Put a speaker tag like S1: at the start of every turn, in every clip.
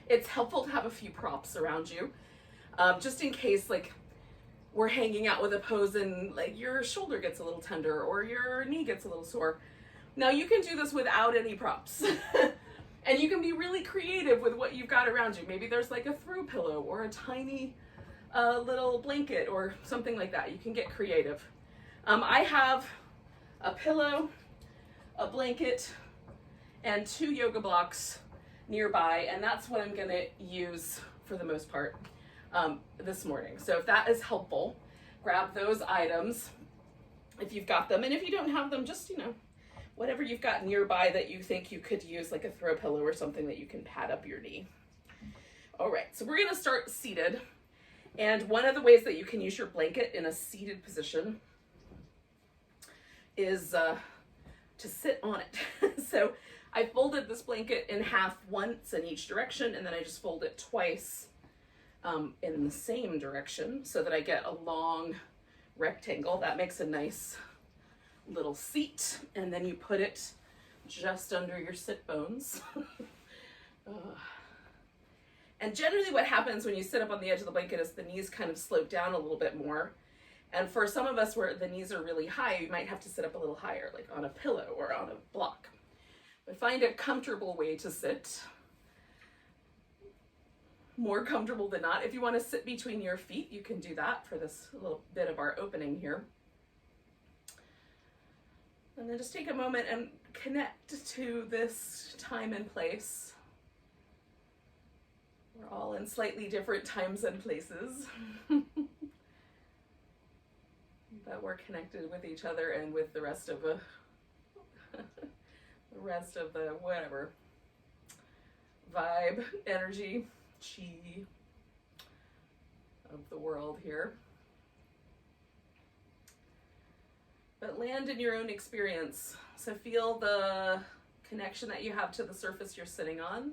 S1: It's helpful to have a few props around you, just in case like we're hanging out with a pose and like your shoulder gets a little tender or your knee gets a little sore. Now you can do this without any props. And you can be really creative with what you've got around you. Maybe there's like a throw pillow or a tiny little blanket or something like that. You can get creative. I have a pillow, a blanket, and 2 yoga blocks nearby, and that's what I'm gonna use for the most part this morning. So if that is helpful, grab those items if you've got them, and if you don't have them, just, you know, whatever you've got nearby that you think you could use, like a throw pillow or something that you can pad up your knee. All right, so we're gonna start seated. And one of the ways that you can use your blanket in a seated position is to sit on it. So I folded this blanket in half once in each direction, and then I just fold it twice in the same direction so that I get a long rectangle. That makes a nice little seat, and then you put it just under your sit bones. And generally what happens when you sit up on the edge of the blanket is the knees kind of slope down a little bit more. And for some of us where the knees are really high, you might have to sit up a little higher, like on a pillow or on a block. But find a comfortable way to sit. More comfortable than not. If you want to sit between your feet, you can do that for this little bit of our opening here. And then just take a moment and connect to this time and place. We're all in slightly different times and places, but we're connected with each other and with the rest of the whatever vibe, energy, chi of the world here. But land in your own experience. So feel the connection that you have to the surface you're sitting on,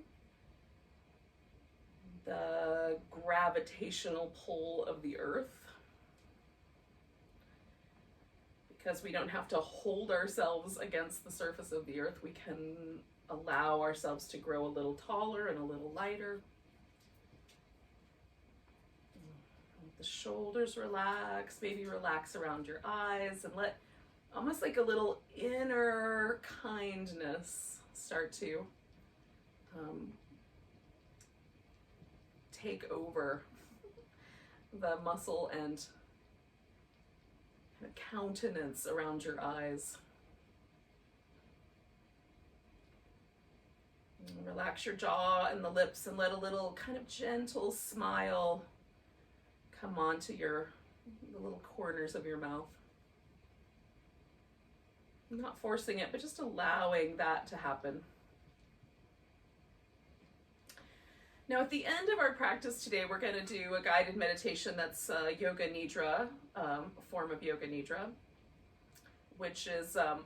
S1: the gravitational pull of the earth, because we don't have to hold ourselves against the surface of the earth. We can allow ourselves to grow a little taller and a little lighter. Let the shoulders relax, maybe relax around your eyes, and let almost like a little inner kindness start to take over the muscle and countenance around your eyes. And relax your jaw and the lips and let a little kind of gentle smile come onto the little corners of your mouth. Not forcing it, but just allowing that to happen. Now, at the end of our practice today, we're going to do a guided meditation that's Yoga Nidra, a form of Yoga Nidra, which is a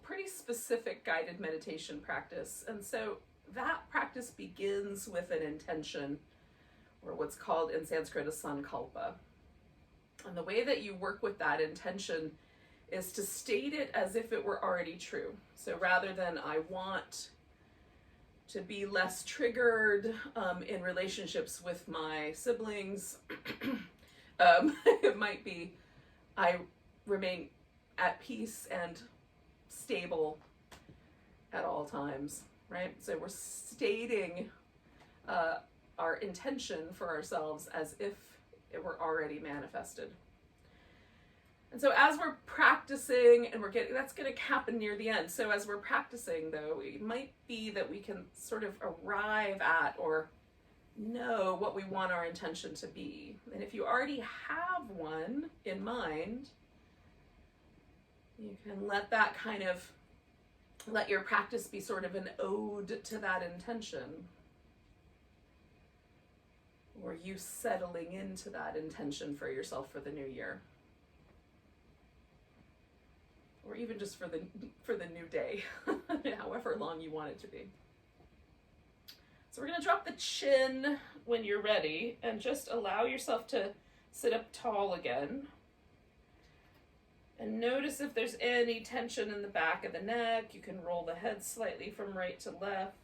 S1: pretty specific guided meditation practice. And so that practice begins with an intention, or what's called in Sanskrit a sankalpa. And the way that you work with that intention is to state it as if it were already true. So rather than I want to be less triggered in relationships with my siblings, it might be I remain at peace and stable at all times, right? So we're stating our intention for ourselves as if it were already manifested. And so as we're practicing, and that's going to happen near the end. So as we're practicing, though, it might be that we can sort of arrive at or know what we want our intention to be. And if you already have one in mind, you can let your practice be sort of an ode to that intention, or you settling into that intention for yourself for the new year. Or even just for the new day, however long you want it to be. So we're going to drop the chin when you're ready and just allow yourself to sit up tall again. And notice if there's any tension in the back of the neck. You can roll the head slightly from right to left.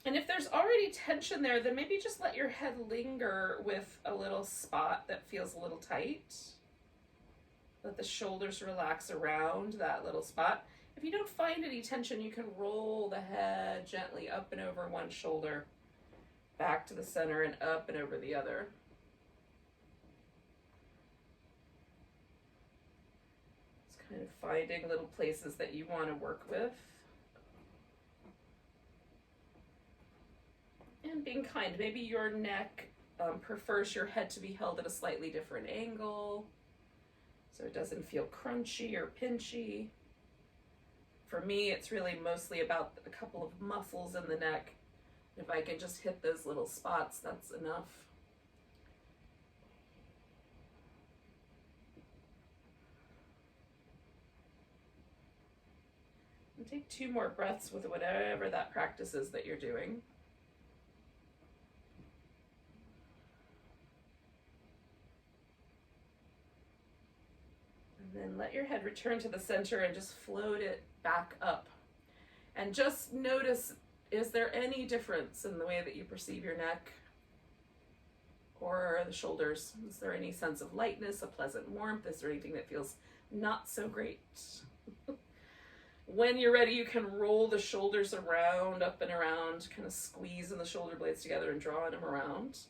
S1: And if there's already tension there, then maybe just let your head linger with a little spot that feels a little tight. Let the shoulders relax around that little spot. If you don't find any tension, you can roll the head gently up and over one shoulder, back to the center and up and over the other. Just kind of finding little places that you want to work with. And being kind. Maybe your neck prefers your head to be held at a slightly different angle, so it doesn't feel crunchy or pinchy. For me, it's really mostly about a couple of muscles in the neck. If I can just hit those little spots, that's enough. And take 2 more breaths with whatever that practice is that you're doing. And then let your head return to the center and just float it back up. And just notice, is there any difference in the way that you perceive your neck or the shoulders? Is there any sense of lightness, a pleasant warmth? Is there anything that feels not so great? When you're ready, you can roll the shoulders around, up and around, kind of squeezing the shoulder blades together and drawing them around.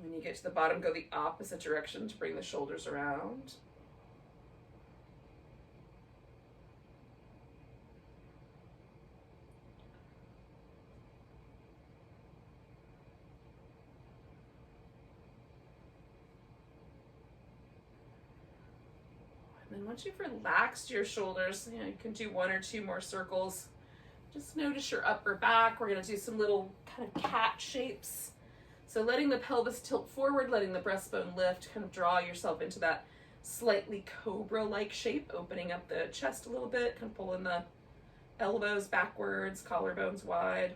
S1: When you get to the bottom, go the opposite direction to bring the shoulders around. And then once you've relaxed your shoulders, you can do 1 or 2 more circles. Just notice your upper back. We're going to do some little kind of cat shapes. So letting the pelvis tilt forward, letting the breastbone lift, kind of draw yourself into that slightly cobra-like shape, opening up the chest a little bit, kind of pulling the elbows backwards, collarbones wide.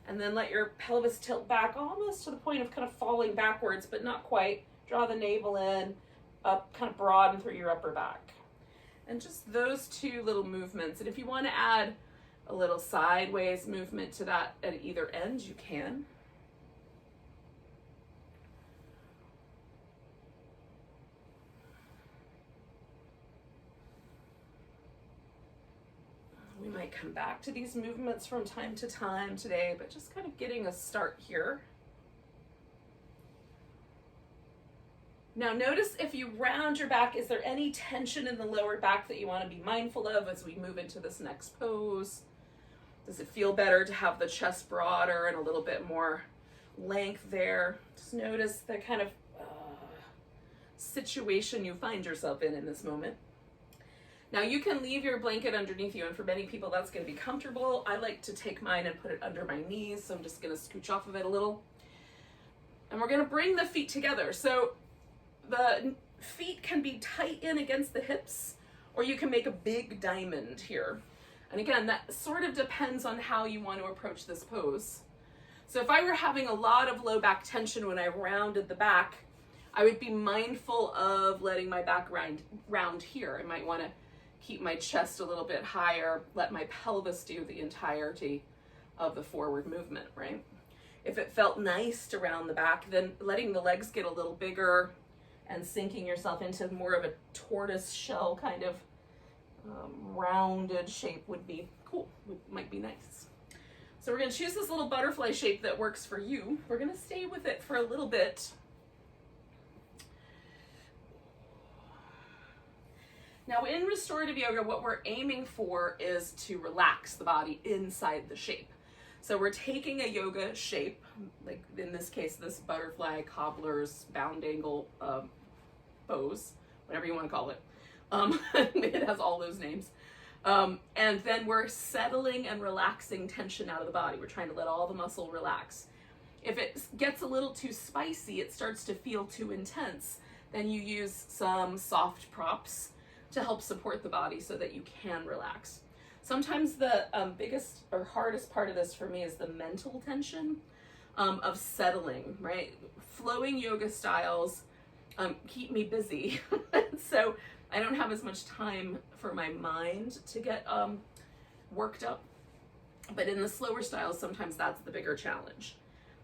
S1: And then let your pelvis tilt back almost to the point of kind of falling backwards, but not quite. Draw the navel in, up, kind of broaden through your upper back. And just those 2 little movements. And if you want to add a little sideways movement to that at either end, you can. We might come back to these movements from time to time today, but just kind of getting a start here. Now notice if you round your back, is there any tension in the lower back that you want to be mindful of as we move into this next pose? Does it feel better to have the chest broader and a little bit more length there? Just notice the kind of situation you find yourself in this moment. Now you can leave your blanket underneath you, and for many people that's going to be comfortable. I like to take mine and put it under my knees, so I'm just going to scooch off of it a little. And we're going to bring the feet together. So the feet can be tight in against the hips, or you can make a big diamond here. And again, that sort of depends on how you want to approach this pose. So if I were having a lot of low back tension when I rounded the back, I would be mindful of letting my back round here. I might want to keep my chest a little bit higher, let my pelvis do the entirety of the forward movement, right? If it felt nice to round the back, then letting the legs get a little bigger and sinking yourself into more of a tortoise shell kind of rounded shape would be cool, might be nice. So we're going to choose this little butterfly shape that works for you. We're going to stay with it for a little bit. Now in restorative yoga, what we're aiming for is to relax the body inside the shape. So we're taking a yoga shape, like in this case, this butterfly, cobbler's, bound angle pose, whatever you want to call it. It has all those names. And then we're settling and relaxing tension out of the body. We're trying to let all the muscle relax. If it gets a little too spicy, it starts to feel too intense, then you use some soft props to help support the body so that you can relax. Sometimes the biggest or hardest part of this for me is the mental tension of settling, right? Flowing yoga styles keep me busy. So I don't have as much time for my mind to get worked up. But in the slower styles, sometimes that's the bigger challenge.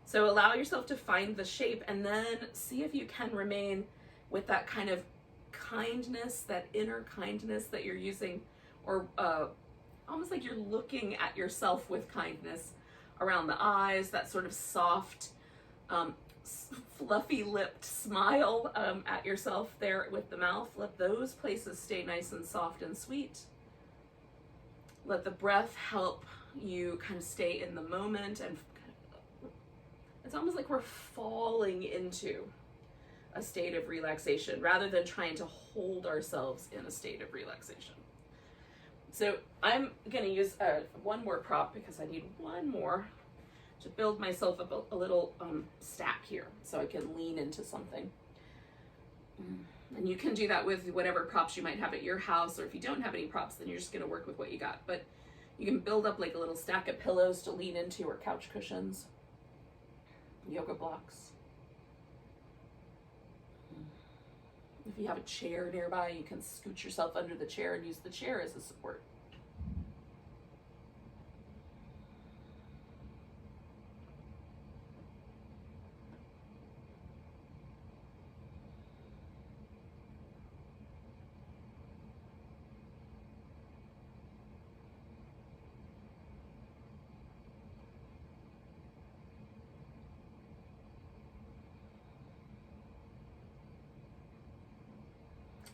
S1: So allow yourself to find the shape and then see if you can remain with that kind of kindness, that inner kindness that you're using, or almost like you're looking at yourself with kindness around the eyes, that sort of soft, fluffy lipped smile at yourself there with the mouth. Let those places stay nice and soft and sweet. Let the breath help you kind of stay in the moment, and it's almost like we're falling into a state of relaxation rather than trying to hold ourselves in a state of relaxation. So I'm going to use one more prop because I need one more to build myself up a little stack here so I can lean into something. And you can do that with whatever props you might have at your house, or if you don't have any props, then you're just going to work with what you got. But you can build up like a little stack of pillows to lean into, or couch cushions, yoga blocks. If you have a chair nearby, you can scoot yourself under the chair and use the chair as a support.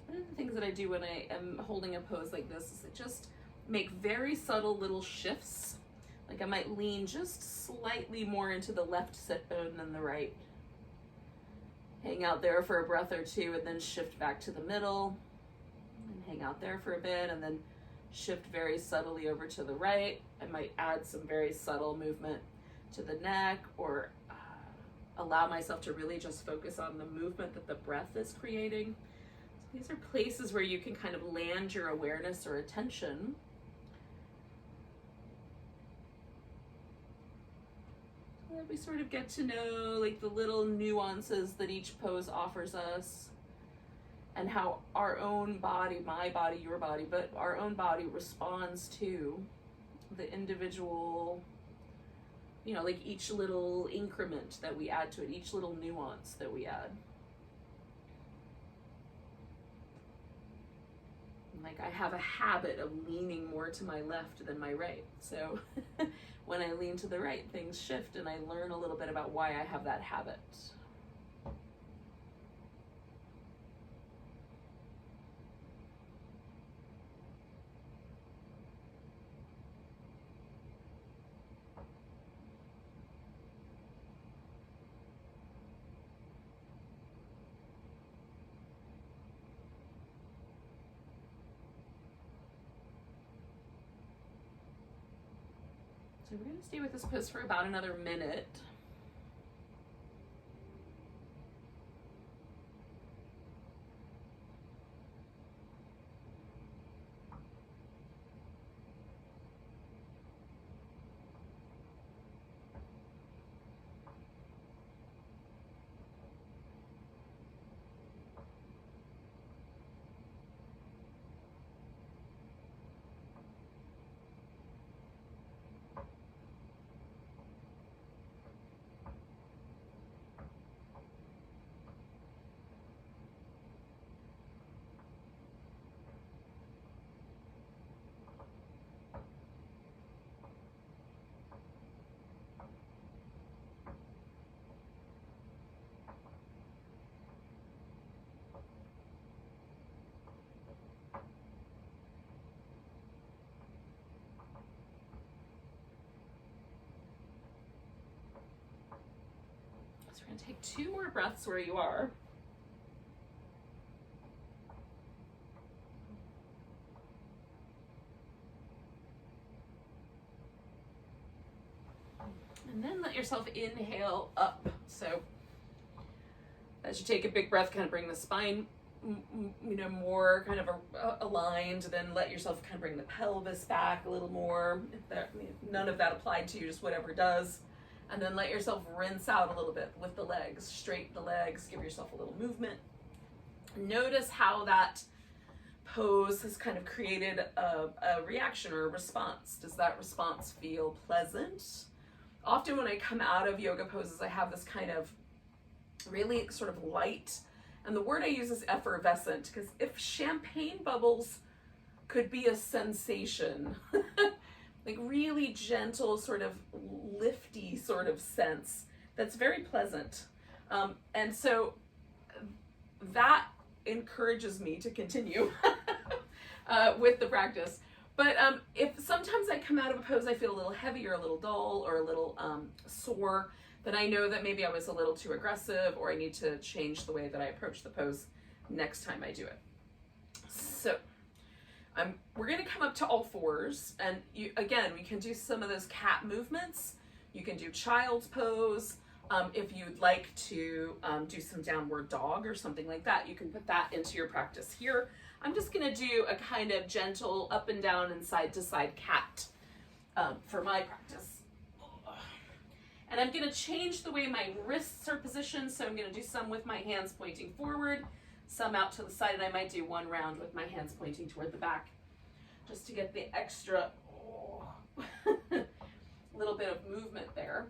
S1: One of the things that I do when I am holding a pose like this is just make very subtle little shifts. Like I might lean just slightly more into the left sit bone than the right. Hang out there for a breath or two and then shift back to the middle. And hang out there for a bit and then shift very subtly over to the right. I might add some very subtle movement to the neck, or allow myself to really just focus on the movement that the breath is creating. These are places where you can kind of land your awareness or attention. So that we sort of get to know like the little nuances that each pose offers us, and how our own body, my body, your body, but our own body responds to the individual, you know, like each little increment that we add to it, each little nuance that we add. Like I have a habit of leaning more to my left than my right. So when I lean to the right, things shift and I learn a little bit about why I have that habit. So we're going to stay with this pose for about another minute. So we're going to take 2 more breaths where you are. And then let yourself inhale up. So as you take a big breath, kind of bring the spine, more kind of aligned. Then let yourself kind of bring the pelvis back a little more. If none of that applied to you, just whatever does. And then let yourself rinse out a little bit with the legs. Straighten the legs, give yourself a little movement. Notice how that pose has kind of created a reaction or a response. Does that response feel pleasant? Often when I come out of yoga poses, I have this kind of really sort of light, and the word I use is effervescent, because if champagne bubbles could be a sensation, like really gentle, sort of lifty sort of sense, that's very pleasant. And so that encourages me to continue with the practice. But if sometimes I come out of a pose, I feel a little heavy or a little dull or a little sore, then I know that maybe I was a little too aggressive, or I need to change the way that I approach the pose next time I do it. So we're going to come up to all fours, and again, we can do some of those cat movements. You can do child's pose. If you'd like to do some downward dog or something like that, you can put that into your practice here. I'm just going to do a kind of gentle up and down and side to side cat for my practice. And I'm going to change the way my wrists are positioned, so I'm going to do some with my hands pointing forward, some out to the side, and I might do one round with my hands pointing toward the back, just to get the extra little bit of movement there.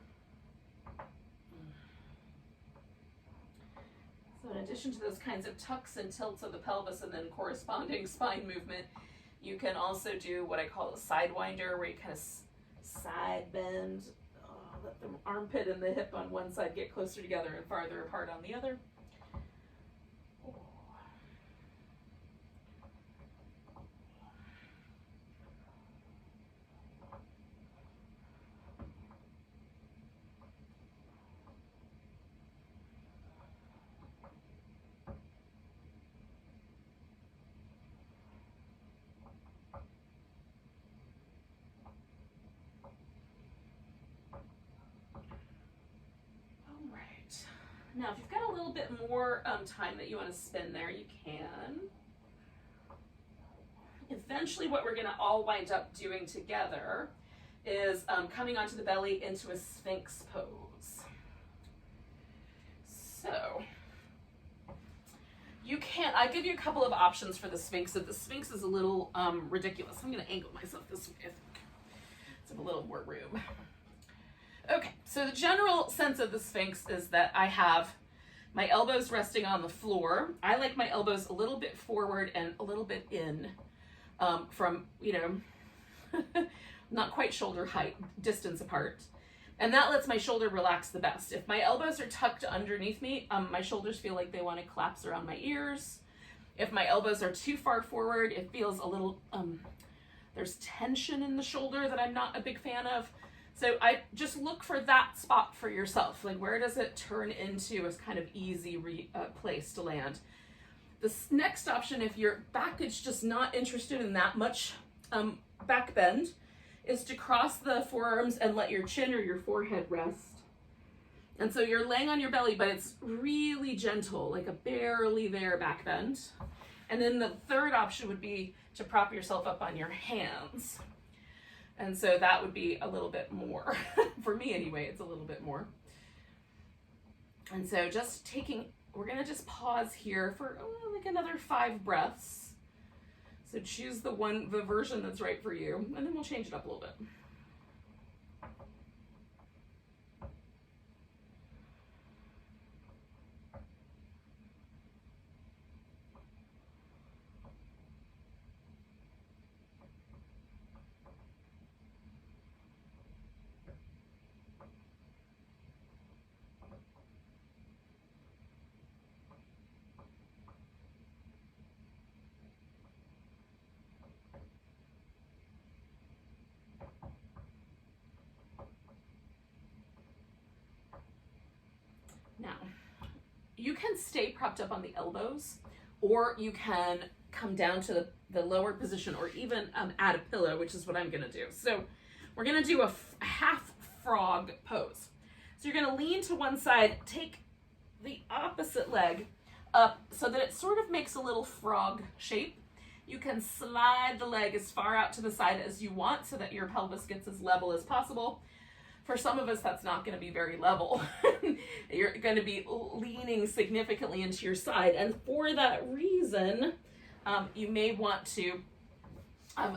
S1: So in addition to those kinds of tucks and tilts of the pelvis and then corresponding spine movement, you can also do what I call a sidewinder, where you kind of side bend, let the armpit and the hip on one side get closer together and farther apart on the other. Now, if you've got a little bit more time that you want to spend there, you can. Eventually, what we're going to all wind up doing together is coming onto the belly into a Sphinx pose. So, you can, I give you a couple of options for the Sphinx. So the Sphinx is a little ridiculous. I'm going to angle myself this way, I think. So I have a little more room. Okay, so the general sense of the Sphinx is that I have my elbows resting on the floor. I like my elbows a little bit forward and a little bit in from, not quite shoulder height, distance apart. And that lets my shoulder relax the best. If my elbows are tucked underneath me, my shoulders feel like they want to collapse around my ears. If my elbows are too far forward, it feels a little, there's tension in the shoulder that I'm not a big fan of. So I just look for that spot for yourself. Like, where does it turn into a kind of easy place to land? This next option, if your back is just not interested in that much back bend, is to cross the forearms and let your chin or your forehead rest. And so you're laying on your belly, but it's really gentle, like a barely there back bend. And then the third option would be to prop yourself up on your hands. And so that would be a little bit more. For me anyway, it's a little bit more. And so just we're gonna just pause here for like another 5 breaths. So choose the version that's right for you, and then we'll change it up a little bit. Now, you can stay propped up on the elbows, or you can come down to the lower position, or even add a pillow, which is what I'm gonna do. So we're gonna do a half frog pose. So you're gonna lean to one side, take the opposite leg up so that it sort of makes a little frog shape. You can slide the leg as far out to the side as you want so that your pelvis gets as level as possible. For some of us, that's not going to be very level. You're going to be leaning significantly into your side. And for that reason, You may want to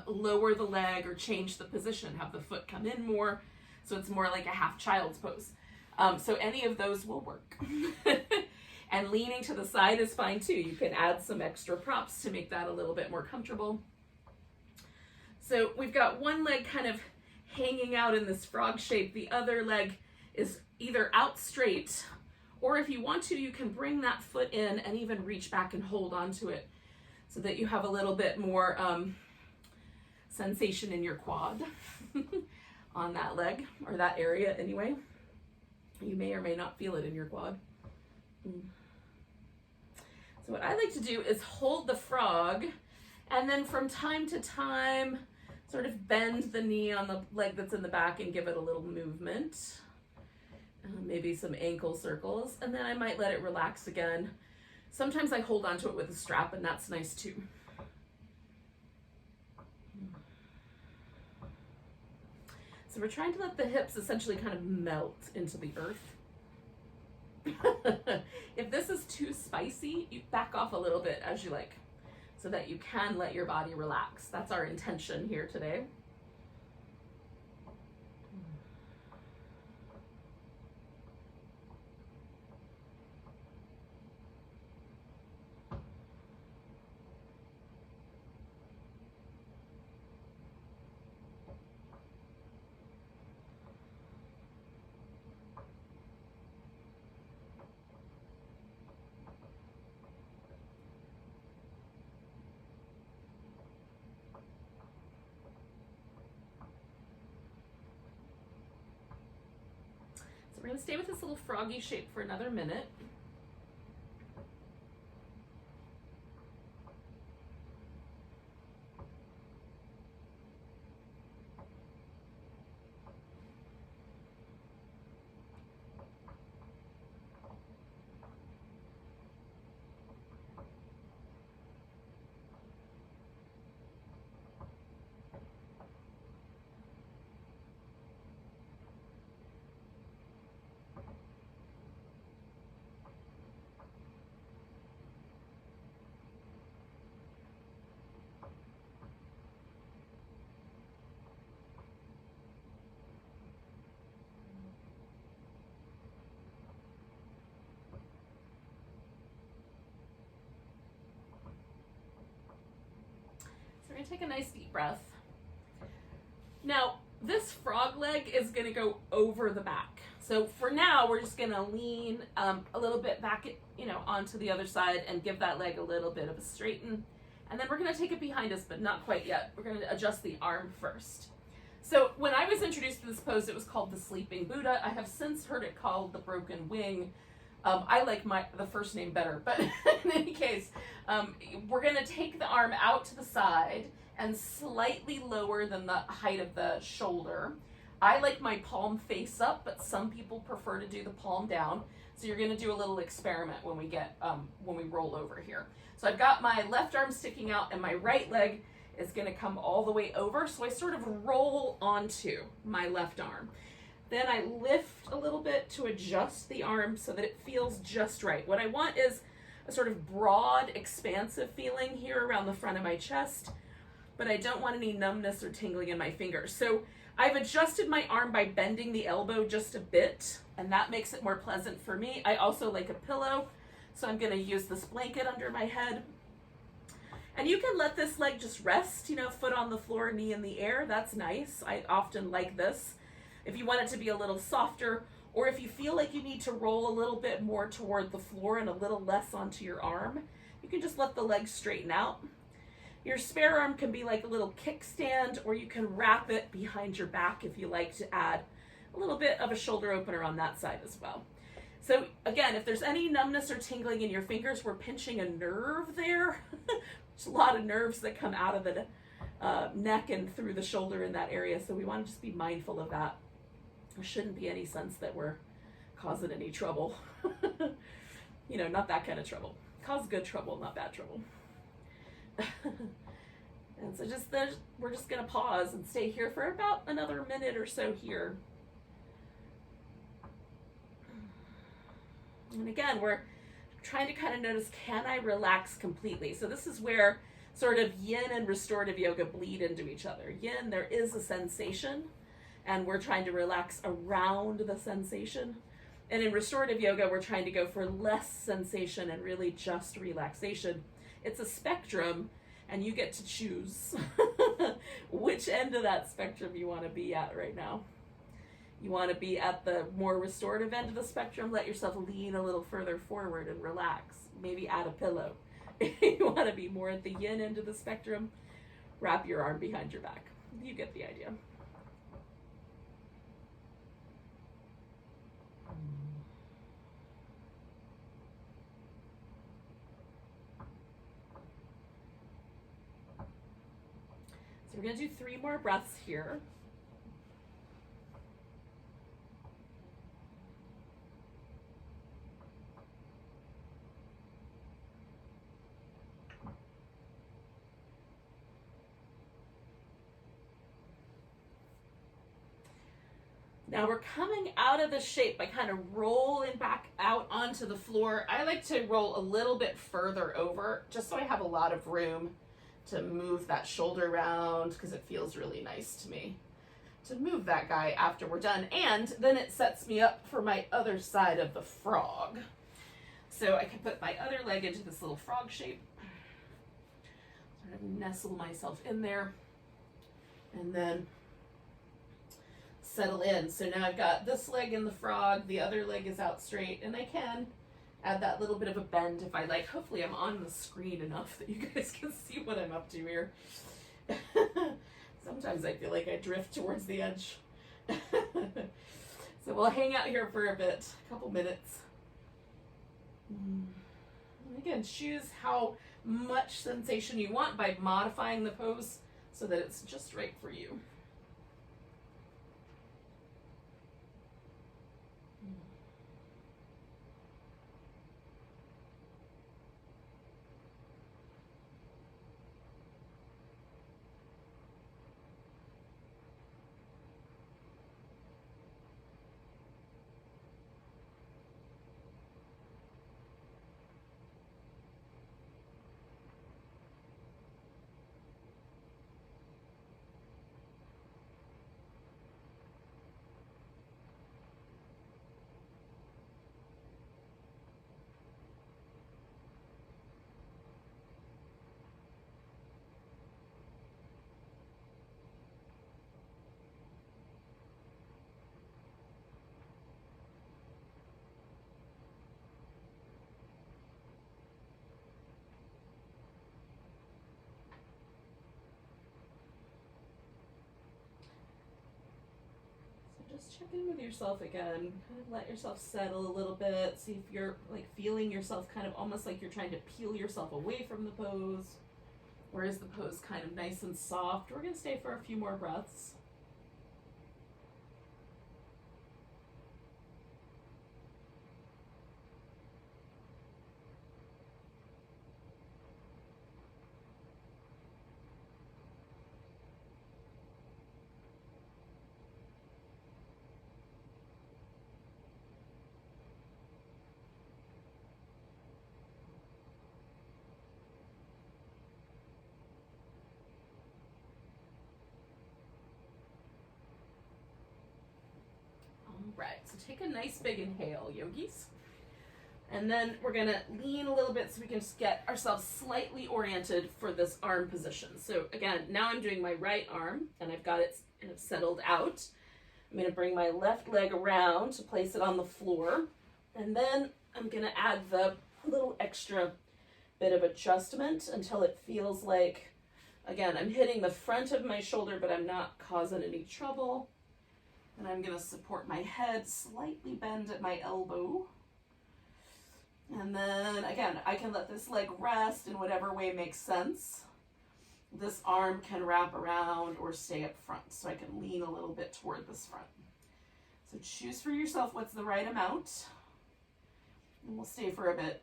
S1: lower the leg or change the position, have the foot come in more, so it's more like a half child's pose. So any of those will work. And leaning to the side is fine too. You can add some extra props to make that a little bit more comfortable. So we've got one leg kind of hanging out in this frog shape. The other leg is either out straight, or if you want to, you can bring that foot in and even reach back and hold onto it so that you have a little bit more sensation in your quad on that leg, or that area anyway. You may or may not feel it in your quad. So what I like to do is hold the frog, and then from time to time sort of bend the knee on the leg that's in the back and give it a little movement. Maybe some ankle circles, and then I might let it relax again. Sometimes I hold onto it with a strap, and that's nice too. So we're trying to let the hips essentially kind of melt into the earth. If this is too spicy, you back off a little bit as you like, so that you can let your body relax. That's our intention here today. We're going to stay with this little froggy shape for another minute. We're going to take a nice deep breath. Now, this frog leg is going to go over the back. So for now, we're just going to lean a little bit back, onto the other side and give that leg a little bit of a straighten. And then we're going to take it behind us, but not quite yet. We're going to adjust the arm first. So when I was introduced to this pose, it was called the Sleeping Buddha. I have since heard it called the Broken Wing. I like the first name better, but in any case, we're going to take the arm out to the side and slightly lower than the height of the shoulder. I like my palm face up, but some people prefer to do the palm down. So you're going to do a little experiment when we roll over here. So I've got my left arm sticking out, and my right leg is going to come all the way over. So I sort of roll onto my left arm. Then I lift a little bit to adjust the arm so that it feels just right. What I want is a sort of broad, expansive feeling here around the front of my chest, but I don't want any numbness or tingling in my fingers. So I've adjusted my arm by bending the elbow just a bit, and that makes it more pleasant for me. I also like a pillow, so I'm going to use this blanket under my head. And you can let this leg just rest, foot on the floor, knee in the air. That's nice. I often like this. If you want it to be a little softer, or if you feel like you need to roll a little bit more toward the floor and a little less onto your arm, you can just let the leg straighten out. Your spare arm can be like a little kickstand, or you can wrap it behind your back if you like to add a little bit of a shoulder opener on that side as well. So again, if there's any numbness or tingling in your fingers, we're pinching a nerve there. There's a lot of nerves that come out of the neck and through the shoulder in that area, so we want to just be mindful of that. There shouldn't be any sense that we're causing any trouble. Not that kind of trouble. Cause good trouble, not bad trouble. And so we're just going to pause and stay here for about another minute or so here. And again, we're trying to kind of notice, can I relax completely? So this is where sort of yin and restorative yoga bleed into each other. Yin, there is a sensation, and we're trying to relax around the sensation. And in restorative yoga, we're trying to go for less sensation and really just relaxation. It's a spectrum, and you get to choose which end of that spectrum you want to be at right now. You want to be at the more restorative end of the spectrum, let yourself lean a little further forward and relax. Maybe add a pillow. You want to be more at the yin end of the spectrum, wrap your arm behind your back. You get the idea. So we're going to do 3 more breaths here. Now we're coming out of the shape by kind of rolling back out onto the floor. I like to roll a little bit further over just so I have a lot of room to move that shoulder around, because it feels really nice to me to move that guy after we're done. And then it sets me up for my other side of the frog. So I can put my other leg into this little frog shape, sort of nestle myself in there, and then settle in. So now I've got this leg in the frog, the other leg is out straight, and I can add that little bit of a bend if I like. Hopefully I'm on the screen enough that you guys can see what I'm up to here. Sometimes I feel like I drift towards the edge. So we'll hang out here for a bit, a couple minutes. And again, choose how much sensation you want by modifying the pose so that it's just right for you. Just check in with yourself again, kind of let yourself settle a little bit, see if you're like feeling yourself kind of almost like you're trying to peel yourself away from the pose, or is the pose kind of nice and soft? We're going to stay for a few more breaths. Right, so take a nice big inhale, yogis. And then we're gonna lean a little bit so we can just get ourselves slightly oriented for this arm position. So again, now I'm doing my right arm and I've got it kind of settled out. I'm gonna bring my left leg around to place it on the floor. And then I'm gonna add the little extra bit of adjustment until it feels like, again, I'm hitting the front of my shoulder, but I'm not causing any trouble. And I'm going to support my head, slightly bend at my elbow. And then, again, I can let this leg rest in whatever way makes sense. This arm can wrap around or stay up front, so I can lean a little bit toward this front. So choose for yourself what's the right amount. And we'll stay for a bit.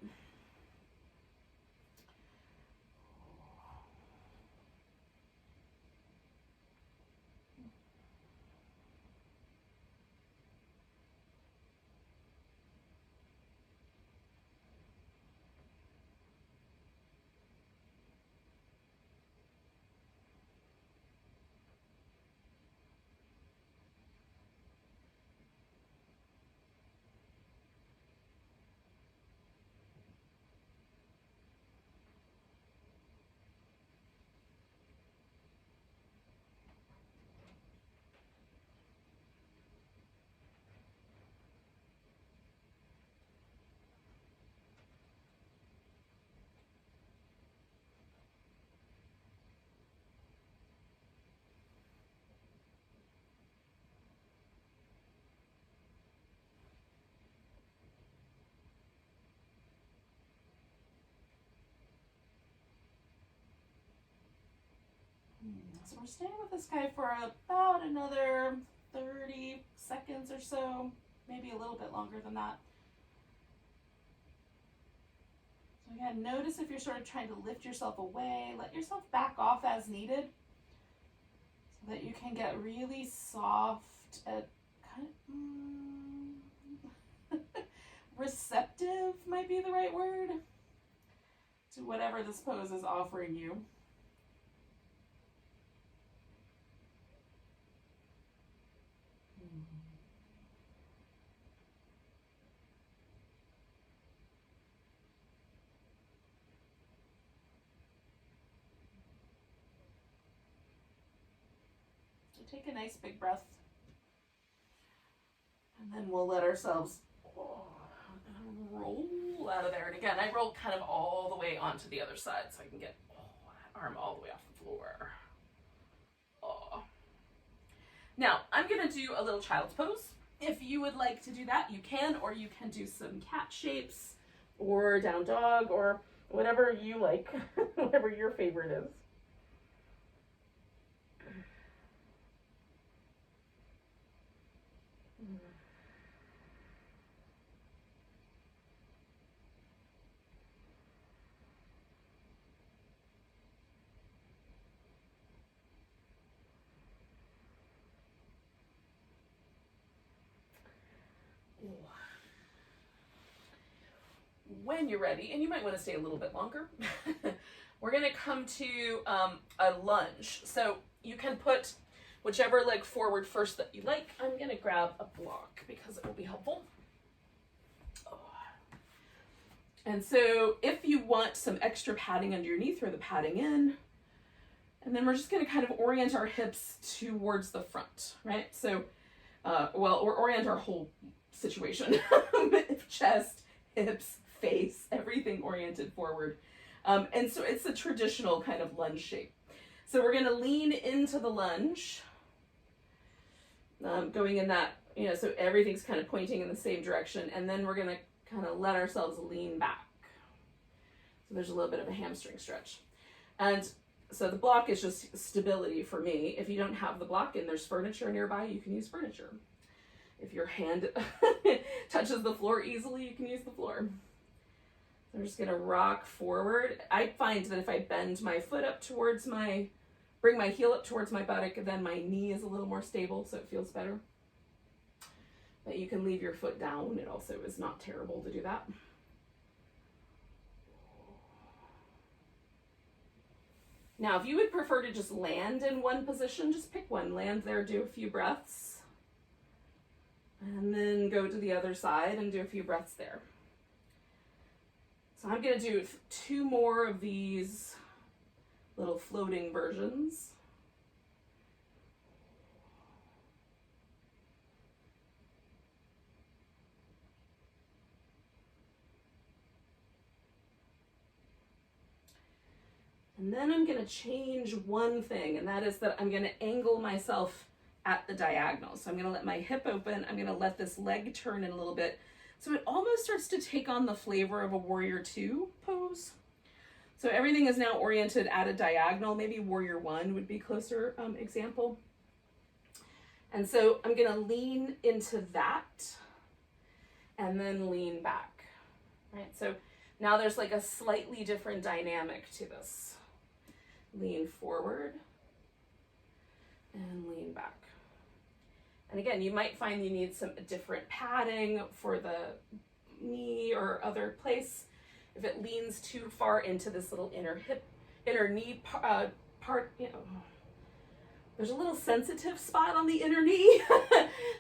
S1: So we're staying with this guy for about another 30 seconds or so, maybe a little bit longer than that. So again, notice if you're sort of trying to lift yourself away, let yourself back off as needed so that you can get really soft and kind of receptive might be the right word to whatever this pose is offering you. Take a nice big breath, and then we'll let ourselves roll out of there. And again, I roll kind of all the way onto the other side so I can get that arm all the way off the floor. Oh. Now, I'm going to do a little child's pose. If you would like to do that, you can, or you can do some cat shapes or down dog or whatever you like, whatever your favorite is. When you're ready, and you might want to stay a little bit longer, we're going to come to a lunge. So you can put whichever leg forward first that you like. I'm going to grab a block because it will be helpful. And so if you want some extra padding under your knee, throw the padding in. And then we're just going to kind of orient our hips towards the front, right? So, or orient our whole situation. Chest, hips, face, everything oriented forward. And so it's a traditional kind of lunge shape. So we're going to lean into the lunge, going in that, so everything's kind of pointing in the same direction. And then we're going to kind of let ourselves lean back. So there's a little bit of a hamstring stretch. And so the block is just stability for me. If you don't have the block and there's furniture nearby, you can use furniture. If your hand touches the floor easily, you can use the floor. So I'm just going to rock forward. I find that if I bend my foot up towards bring my heel up towards my buttock, then my knee is a little more stable, so it feels better. But you can leave your foot down. It also is not terrible to do that. Now, if you would prefer to just land in one position, just pick one. Land there, do a few breaths. And then go to the other side and do a few breaths there. So I'm going to do 2 more of these little floating versions. And then I'm going to change one thing, and that is that I'm going to angle myself at the diagonal. So I'm going to let my hip open. I'm going to let this leg turn in a little bit. So it almost starts to take on the flavor of a Warrior 2 pose. So everything is now oriented at a diagonal. Maybe Warrior 1 would be closer example. And so I'm going to lean into that and then lean back, right? So now there's like a slightly different dynamic to this. Lean forward and lean back. And again, you might find you need some different padding for the knee or other place. If it leans too far into this little inner knee part, there's a little sensitive spot on the inner knee.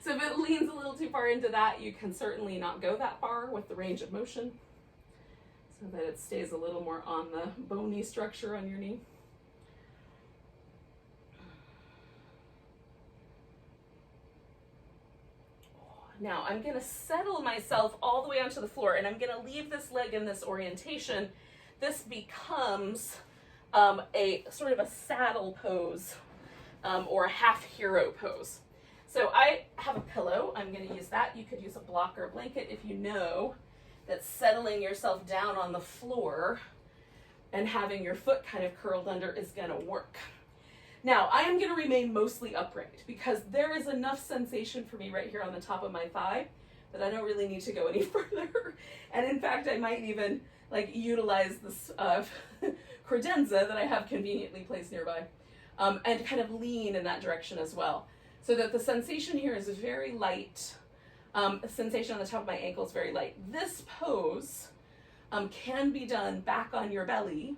S1: So if it leans a little too far into that, you can certainly not go that far with the range of motion, so that it stays a little more on the bony structure on your knee. Now I'm going to settle myself all the way onto the floor, and I'm going to leave this leg in this orientation. This becomes a sort of a saddle pose or a half hero pose. So I have a pillow. I'm going to use that. You could use a block or a blanket if you know that settling yourself down on the floor and having your foot kind of curled under is going to work. Now, I am going to remain mostly upright because there is enough sensation for me right here on the top of my thigh that I don't really need to go any further. And in fact, I might even like utilize this credenza that I have conveniently placed nearby and kind of lean in that direction as well. So that the sensation here is very light. The sensation on the top of my ankle is very light. This pose can be done back on your belly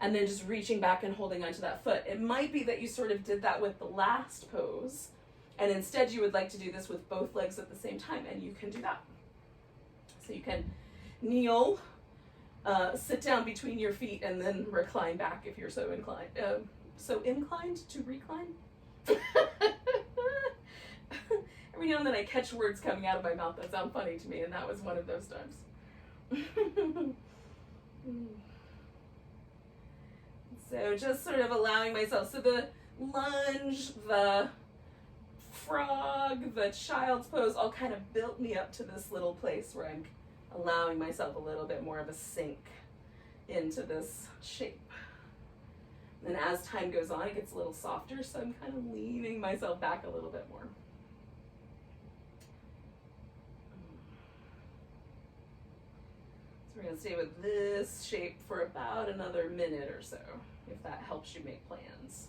S1: and then just reaching back and holding onto that foot. It might be that you sort of did that with the last pose, and instead you would like to do this with both legs at the same time, and you can do that. So you can kneel, sit down between your feet, and then recline back if you're so inclined. So inclined to recline? Every now and then I catch words coming out of my mouth that sound funny to me, and that was one of those times. So just sort of allowing myself, so the lunge, the frog, the child's pose all kind of built me up to this little place where I'm allowing myself a little bit more of a sink into this shape. And as time goes on, it gets a little softer, so I'm kind of leaning myself back a little bit more. So we're going to stay with this shape for about another minute or so, if that helps you make plans.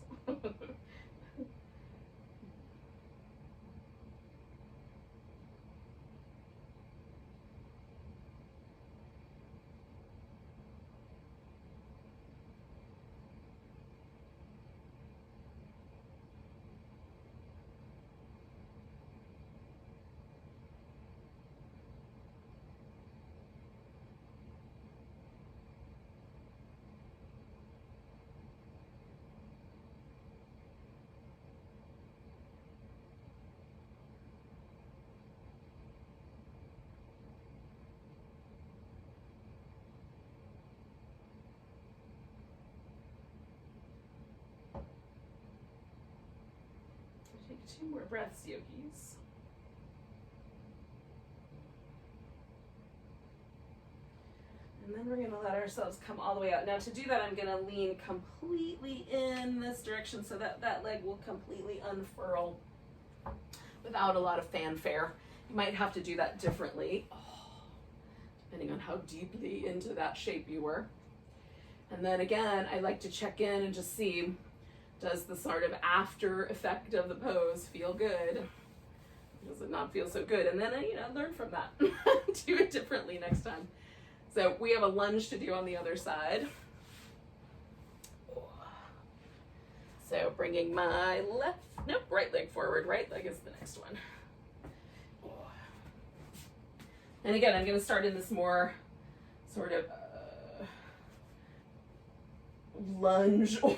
S1: Take 2 more breaths, yogis. And then we're going to let ourselves come all the way out. Now to do that, I'm going to lean completely in this direction so that that leg will completely unfurl without a lot of fanfare. You might have to do that differently, depending on how deeply into that shape you were. And then again, I like to check in and just see, does the sort of after effect of the pose feel good? Does it not feel so good? And then, learn from that. Do it differently next time. So we have a lunge to do on the other side. So bringing my right leg forward. Right leg is the next one. And again, I'm going to start in this more sort of lunge or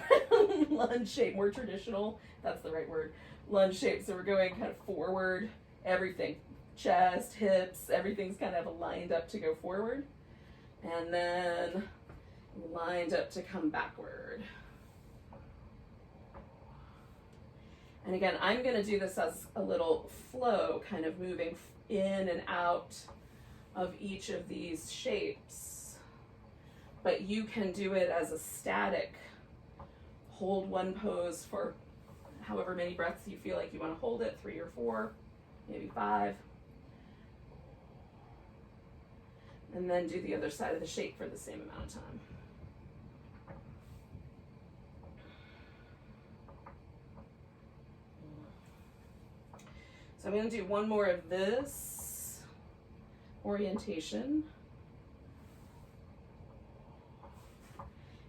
S1: lunge shape, more traditional, that's the right word, lunge shape. So we're going kind of forward, everything, chest, hips, everything's kind of lined up to go forward, and then lined up to come backward. And again, I'm going to do this as a little flow, kind of moving in and out of each of these shapes. But you can do it as a static, hold one pose for however many breaths you feel like you want to hold it, 3 or 4, maybe 5. And then do the other side of the shape for the same amount of time. So I'm going to do one more of this orientation.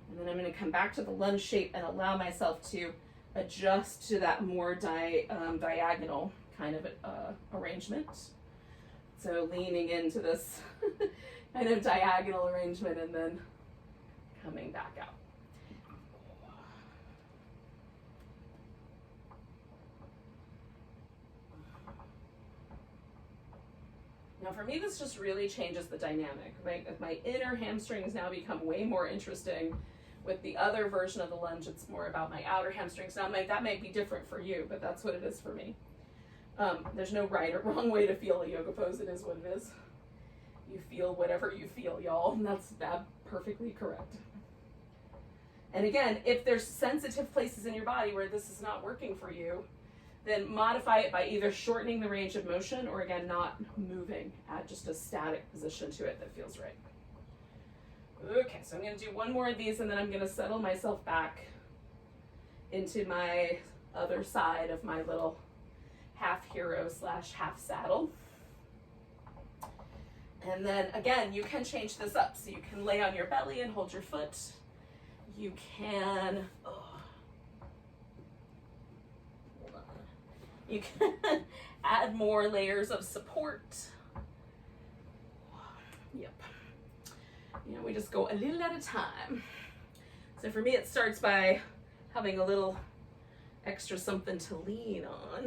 S1: And then I'm going to come back to the lunge shape and allow myself to adjust to that more diagonal kind of arrangement. So leaning into this kind of diagonal arrangement and then coming back out. Now for me, this just really changes the dynamic. My inner hamstrings now become way more interesting. With the other version of the lunge, it's more about my outer hamstrings. Now that might be different for you, but that's what it is for me. There's no right or wrong way to feel a yoga pose. It is what it is. You feel whatever you feel, y'all, and that's perfectly correct. And again, if there's sensitive places in your body where this is not working for you, then modify it by either shortening the range of motion or again, not moving, add just a static position to it that feels right. Okay, so I'm gonna do one more of these and then I'm gonna settle myself back into my other side of my little half hero / half saddle. And then again, you can change this up. So you can lay on your belly and hold your foot. You can, you can add more layers of support. Yep. You know, we just go a little at a time. So for me, it starts by having a little extra something to lean on.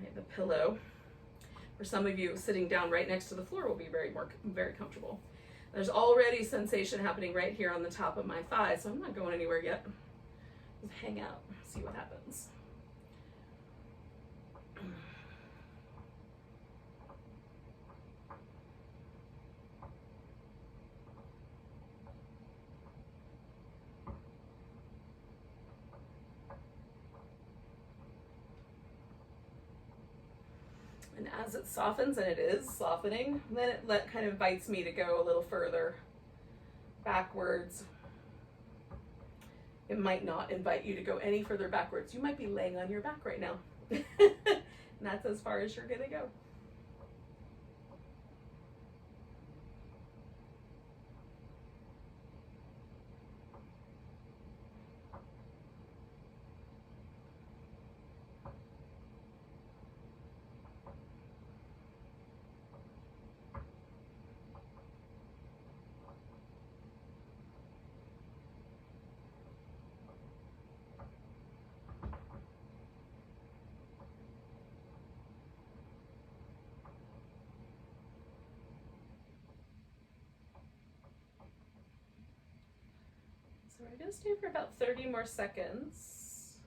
S1: Right, the pillow. For some of you, sitting down right next to the floor will be very comfortable. There's already sensation happening right here on the top of my thigh, so I'm not going anywhere yet. Just hang out, see what happens. And as it softens, and it is softening, then it kind of invites me to go a little further backwards. It might not invite you to go any further backwards. You might be laying on your back right now. And that's as far as you're gonna go. So we're gonna stay for about 30 more seconds.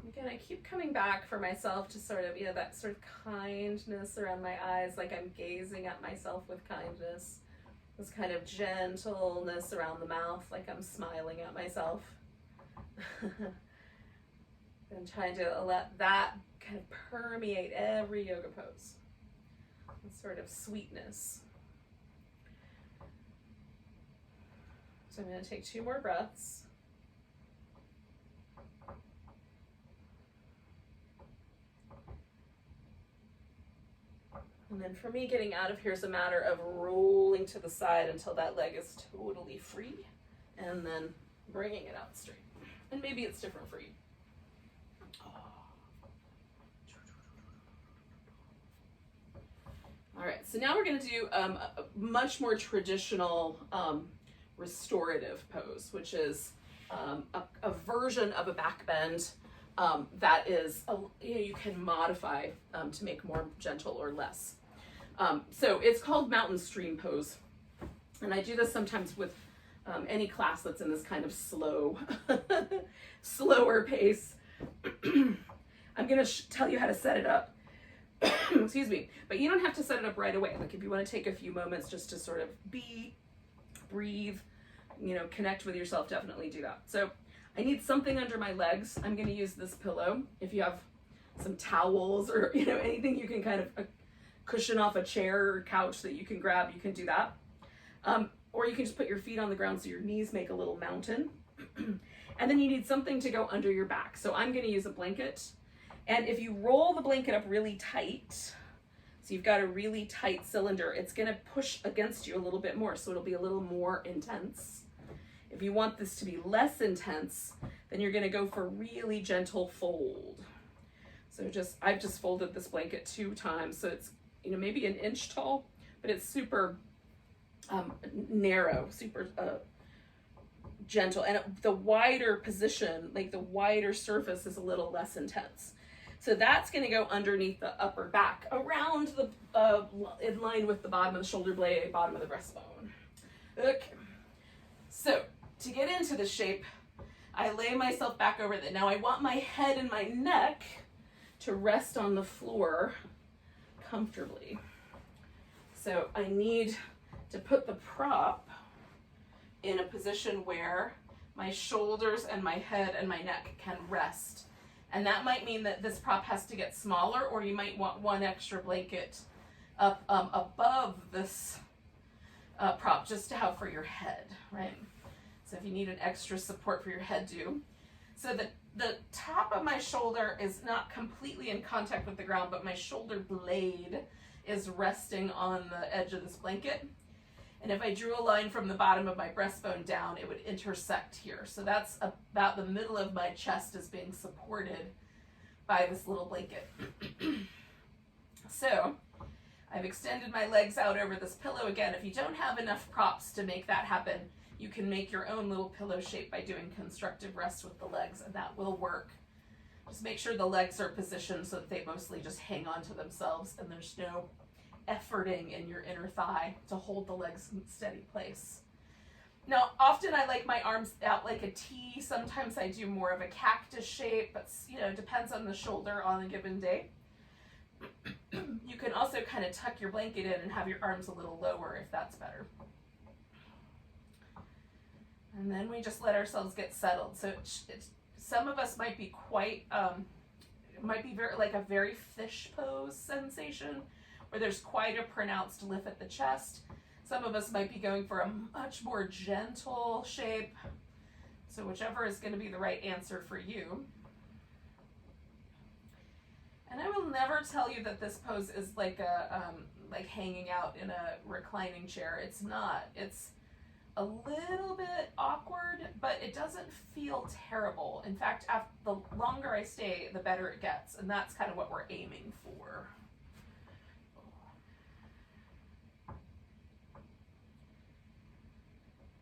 S1: Again, I keep coming back for myself to sort of, that sort of kindness around my eyes, like I'm gazing at myself with kindness. This kind of gentleness around the mouth, like I'm smiling at myself. And trying to let that kind of permeate every yoga pose. This sort of sweetness. So I'm going to take 2 more breaths. And then for me, getting out of here is a matter of rolling to the side until that leg is totally free, and then bringing it out straight. And maybe it's different for you. All right, so now we're going to do a much more traditional restorative pose, which is a version of a back bend that is, you can modify to make more gentle or less. So it's called mountain stream pose. And I do this sometimes with any class that's in this kind of slower pace. I'm going to tell you how to set it up. Excuse me, but you don't have to set it up right away. Like if you want to take a few moments just to sort of breathe, connect with yourself, definitely do that. So I need something under my legs. I'm going to use this pillow. If you have some towels or, anything you can kind of cushion off a chair or couch that you can grab, you can do that. Or you can just put your feet on the ground so your knees make a little mountain. And then you need something to go under your back. So I'm going to use a blanket. And if you roll the blanket up really tight, so you've got a really tight cylinder, it's going to push against you a little bit more, so it'll be a little more intense. If you want this to be less intense, then you're going to go for really gentle fold. So I've just folded this blanket 2 times, so it's maybe an inch tall, but it's super narrow, super gentle, and the wider position, like the wider surface, is a little less intense. So that's going to go underneath the upper back, around the, in line with the bottom of the shoulder blade, bottom of the breastbone. Okay. So to get into the shape, I lay myself back over that. Now I want my head and my neck to rest on the floor, comfortably. So I need to put the prop in a position where my shoulders and my head and my neck can rest. And that might mean that this prop has to get smaller, or you might want one extra blanket up above this prop just to have for your head, right? So if you need an extra support for your head, do. So the top of my shoulder is not completely in contact with the ground, but my shoulder blade is resting on the edge of this blanket. And if I drew a line from the bottom of my breastbone down, it would intersect here. So that's about the middle of my chest is being supported by this little blanket. So I've extended my legs out over this pillow. Again, if you don't have enough props to make that happen, you can make your own little pillow shape by doing constructive rest with the legs, and that will work. Just make sure the legs are positioned so that they mostly just hang on to themselves and there's no efforting in your inner thigh to hold the legs in steady place. Now, often I like my arms out like a T. Sometimes I do more of a cactus shape, but depends on the shoulder on a given day. You can also kind of tuck your blanket in and have your arms a little lower if that's better. And then we just let ourselves get settled. So some of us might be quite, might be very like a very fish pose sensation, where there's quite a pronounced lift at the chest. Some of us might be going for a much more gentle shape. So whichever is going to be the right answer for you. And I will never tell you that this pose is like like hanging out in a reclining chair. It's not. It's a little bit awkward, but it doesn't feel terrible. In fact, the longer I stay, the better it gets, and that's kind of what we're aiming for.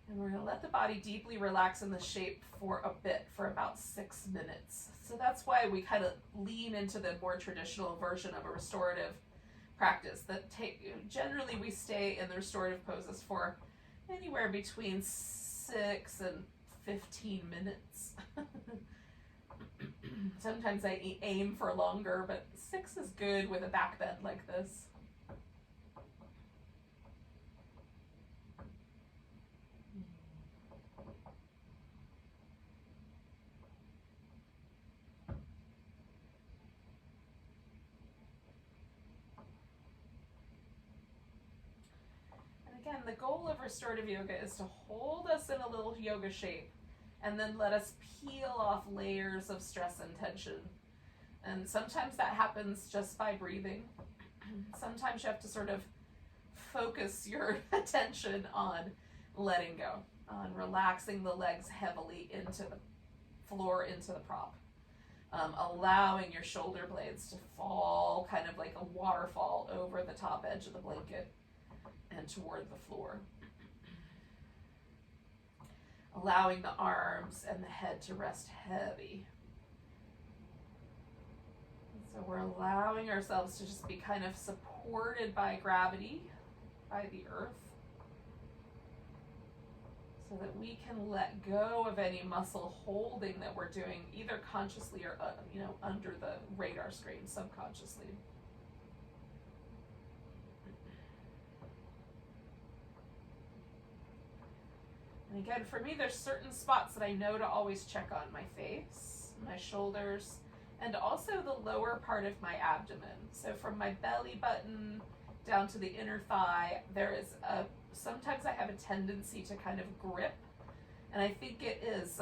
S1: And we're going to let the body deeply relax in the shape for a bit, for about 6 minutes. So that's why we kind of lean into the more traditional version of a restorative practice. Generally we stay in the restorative poses for anywhere between 6 and 15 minutes. Sometimes I aim for longer, but 6 is good with a back bend like this. Again, the goal of restorative yoga is to hold us in a little yoga shape and then let us peel off layers of stress and tension. And sometimes that happens just by breathing. Sometimes you have to sort of focus your attention on letting go, on relaxing the legs heavily into the floor, into the prop. Allowing your shoulder blades to fall kind of like a waterfall over the top edge of the blanket and toward the floor. Allowing the arms and the head to rest heavy. So we're allowing ourselves to just be kind of supported by gravity, by the earth, so that we can let go of any muscle holding that we're doing, either consciously or under the radar screen, subconsciously. And again, for me, there's certain spots that I know to always check on: my face, my shoulders, and also the lower part of my abdomen. So from my belly button down to the inner thigh, sometimes I have a tendency to kind of grip, and I think it is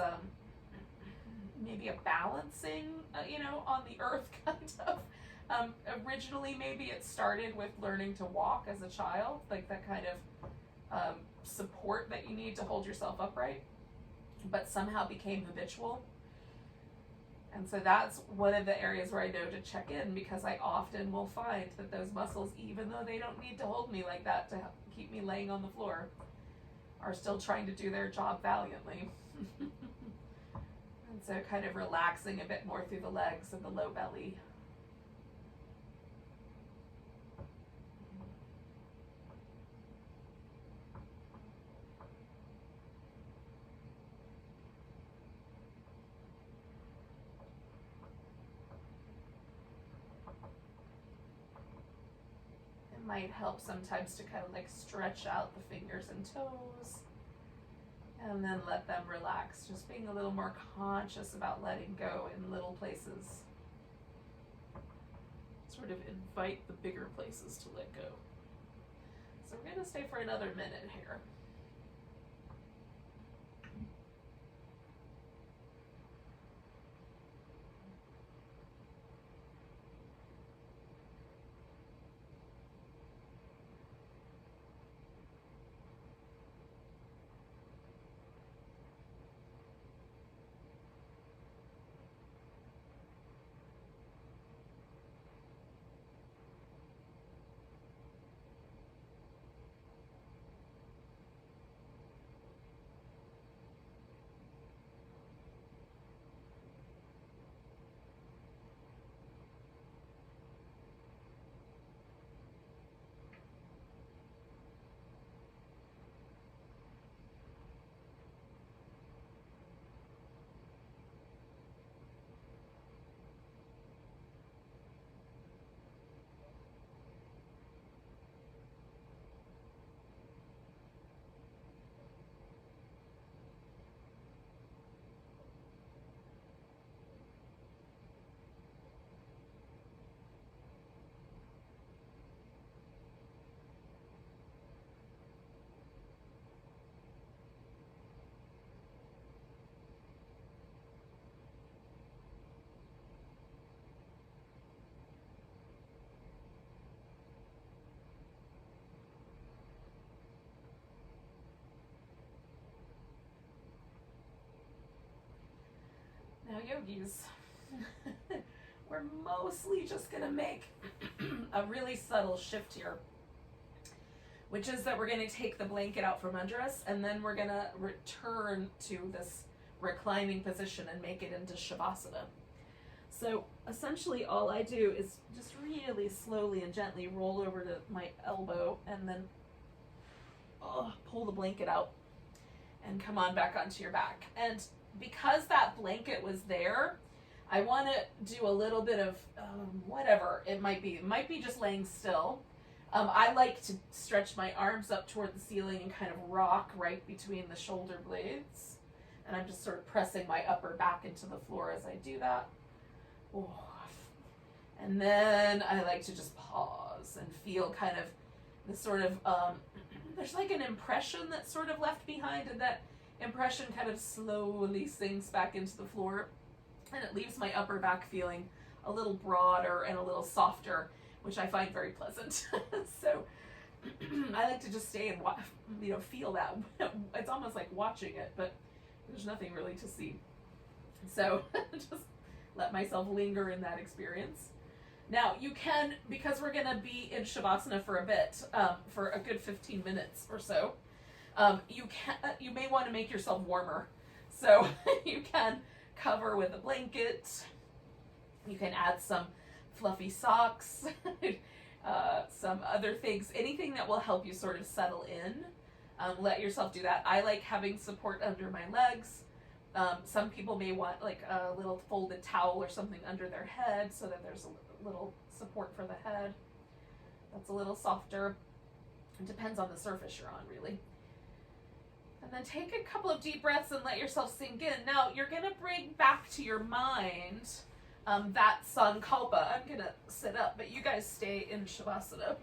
S1: maybe a balancing, on the earth kind of. Originally, maybe it started with learning to walk as a child, like that kind of support that you need to hold yourself upright, but somehow became habitual. And so that's one of the areas where I know to check in, because I often will find that those muscles, even though they don't need to hold me like that to keep me laying on the floor, are still trying to do their job valiantly. And so kind of relaxing a bit more through the legs and the low belly. might help sometimes to kind of like stretch out the fingers and toes and then let them relax. Just being a little more conscious about letting go in little places. Sort of invite the bigger places to let go. So we're going to stay for another minute here. Now, yogis, we're mostly just going to make a really subtle shift here, which is that we're going to take the blanket out from under us, and then we're going to return to this reclining position and make it into Shavasana. So essentially all I do is just really slowly and gently roll over to my elbow and then pull the blanket out and come on back onto your back. And because that blanket was there, I want to do a little bit of whatever it might be. It might be just laying still. I like to stretch my arms up toward the ceiling and kind of rock right between the shoulder blades. And I'm just sort of pressing my upper back into the floor as I do that. Oh. And then I like to just pause and feel kind of the sort of, there's like an impression that's sort of left behind, and that impression kind of slowly sinks back into the floor, and it leaves my upper back feeling a little broader and a little softer, which I find very pleasant. So I like to just stay and feel that. It's almost like watching it, but there's nothing really to see. So just let myself linger in that experience. Now you can, because we're going to be in Shavasana for a bit, for a good 15 minutes or so, you may want to make yourself warmer. So you can cover with a blanket. You can add some fluffy socks, some other things, anything that will help you sort of settle in. Let yourself do that. I like having support under my legs. Some people may want like a little folded towel or something under their head so that there's a little support for the head. That's a little softer. It depends on the surface you're on, really. And then take a couple of deep breaths and let yourself sink in. Now, you're going to bring back to your mind that sankalpa. I'm going to sit up, but you guys stay in Shavasana.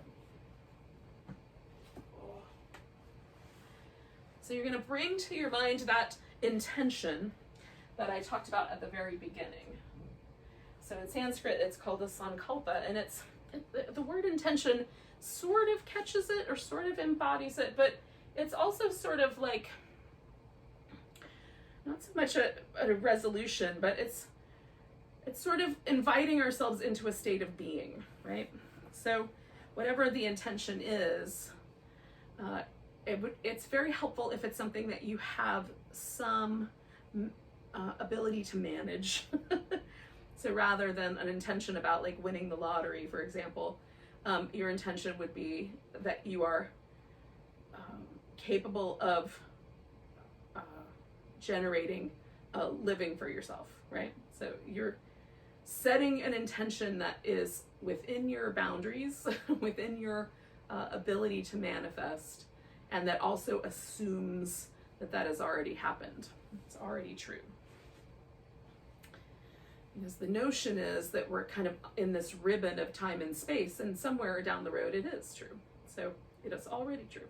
S1: So you're going to bring to your mind that intention that I talked about at the very beginning. So in Sanskrit, it's called a sankalpa, and the word intention sort of catches it or sort of embodies it, but it's also sort of like, not so much a resolution, but it's sort of inviting ourselves into a state of being, right? So whatever the intention is, it's very helpful if it's something that you have some ability to manage. So rather than an intention about like winning the lottery, for example, your intention would be that you are capable of generating a living for yourself, right? So you're setting an intention that is within your boundaries, within your ability to manifest, and that also assumes that that has already happened. It's already true. Because the notion is that we're kind of in this ribbon of time and space, and somewhere down the road it is true. So it is already true.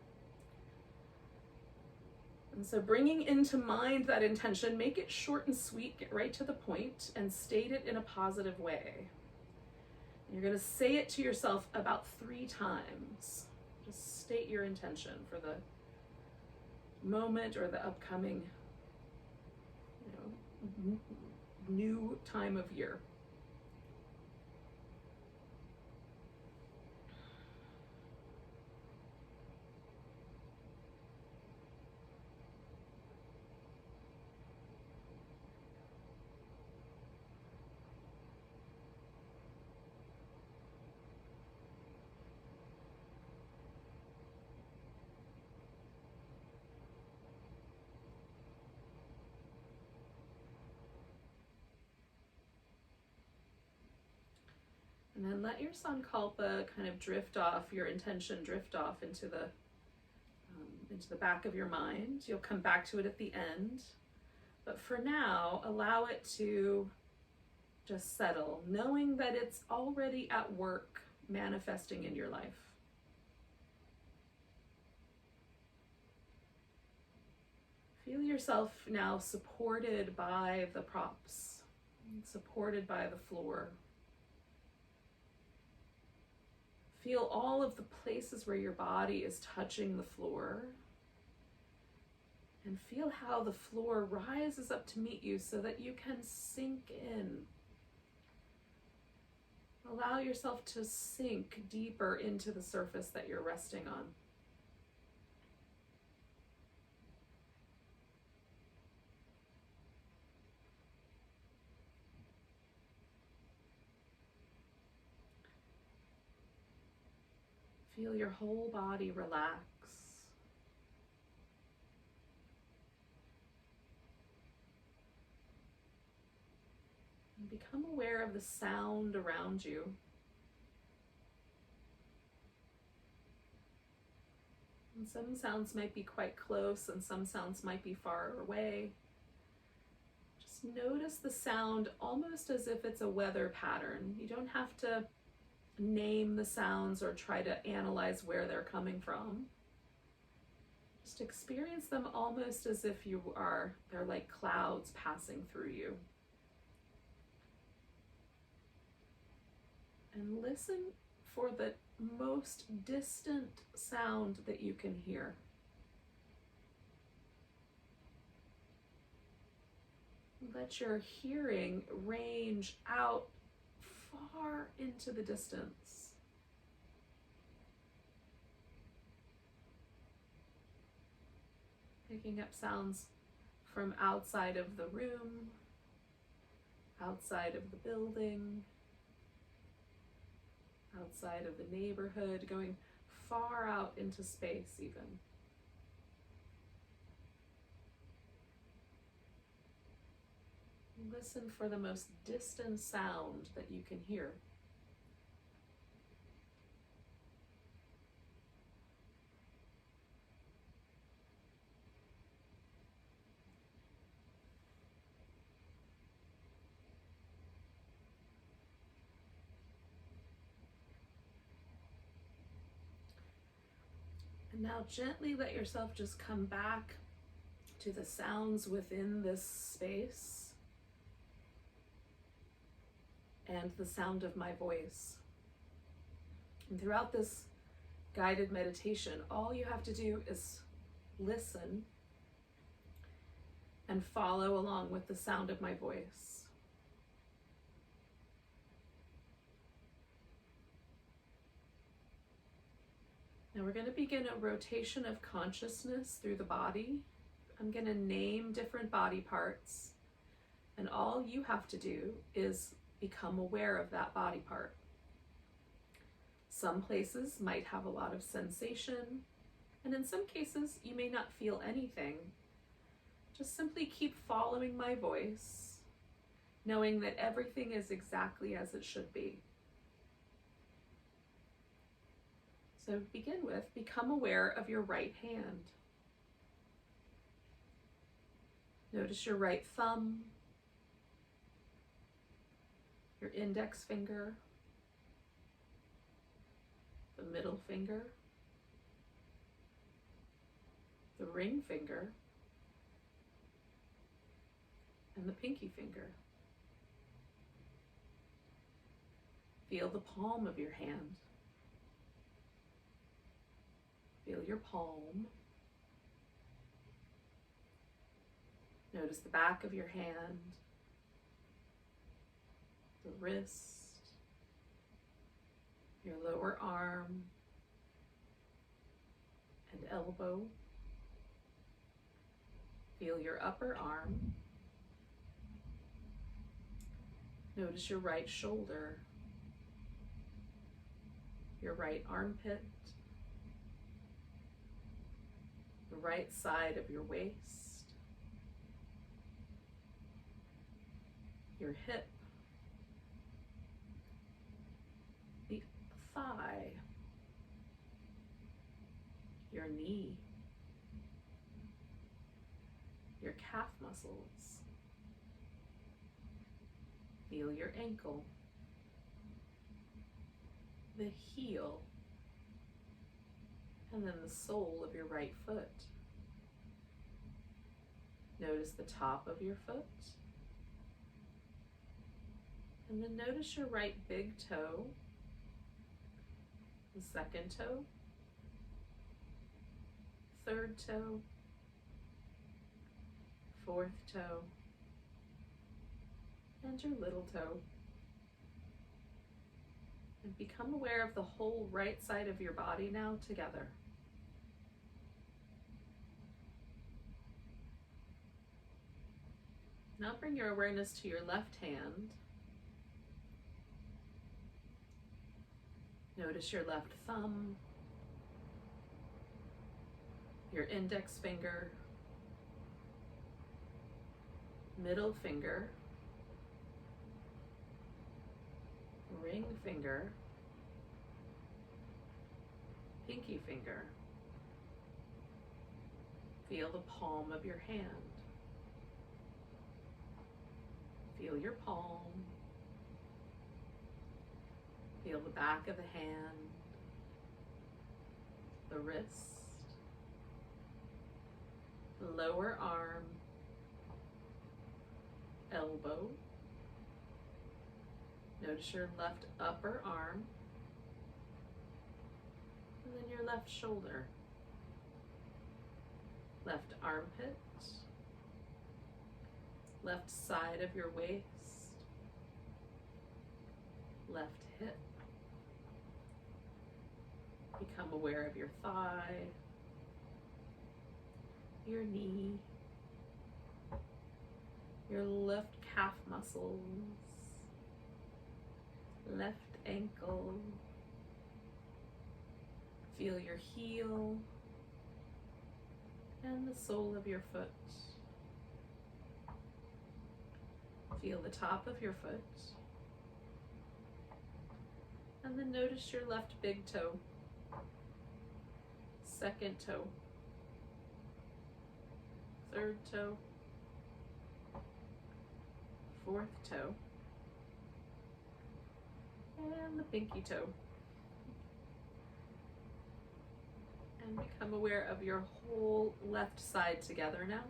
S1: And so bringing into mind that intention, make it short and sweet, get right to the point, and state it in a positive way. You're going to say it to yourself about 3 times. Just state your intention for the moment or the upcoming, new time of year. And then let your sankalpa kind of drift off, your intention drift off into the back of your mind. You'll come back to it at the end. But for now, allow it to just settle, knowing that it's already at work manifesting in your life. Feel yourself now supported by the props, supported by the floor. Feel all of the places where your body is touching the floor. And feel how the floor rises up to meet you so that you can sink in. Allow yourself to sink deeper into the surface that you're resting on. Feel your whole body relax. And become aware of the sound around you. And some sounds might be quite close and some sounds might be far away. Just notice the sound almost as if it's a weather pattern. You don't have to name the sounds or try to analyze where they're coming from. Just experience them almost as if they're like clouds passing through you. And listen for the most distant sound that you can hear. Let your hearing range out far into the distance. Picking up sounds from outside of the room, outside of the building, outside of the neighborhood, going far out into space even. Listen for the most distant sound that you can hear. And now gently let yourself just come back to the sounds within this space and the sound of my voice. And throughout this guided meditation, all you have to do is listen and follow along with the sound of my voice. Now we're going to begin a rotation of consciousness through the body. I'm going to name different body parts, and all you have to do is become aware of that body part. Some places might have a lot of sensation, and in some cases you may not feel anything. Just simply keep following my voice, knowing that everything is exactly as it should be. So to begin with, become aware of your right hand. Notice your right thumb, your index finger, the middle finger, the ring finger, and the pinky finger. Feel the palm of your hand. Feel your palm. Notice the back of your hand, the wrist, your lower arm and elbow. Feel your upper arm. Notice your right shoulder, your right armpit, the right side of your waist, your hip, the thigh, your knee, your calf muscles. Feel your ankle, the heel, and then the sole of your right foot. Notice the top of your foot. And then notice your right big toe, the second toe, third toe, fourth toe, and your little toe. And become aware of the whole right side of your body now together. Now bring your awareness to your left hand. Notice your left thumb, your index finger, middle finger, ring finger, pinky finger. Feel the palm of your hand. Feel your palm. Feel the back of the hand, the wrist, the lower arm, elbow. Notice your left upper arm, and then your left shoulder, left armpit, left side of your waist, left hip. Become aware of your thigh, your knee, your left calf muscles, left ankle. Feel your heel and the sole of your foot. Feel the top of your foot. And then notice your left big toe, second toe, third toe, fourth toe, and the pinky toe. And become aware of your whole left side together now.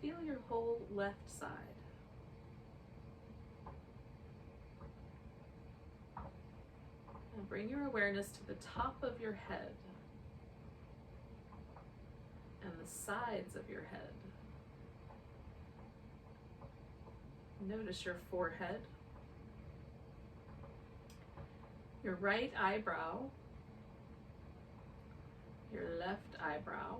S1: Feel your whole left side. And bring your awareness to the top of your head and the sides of your head. Notice your forehead, your right eyebrow, your left eyebrow,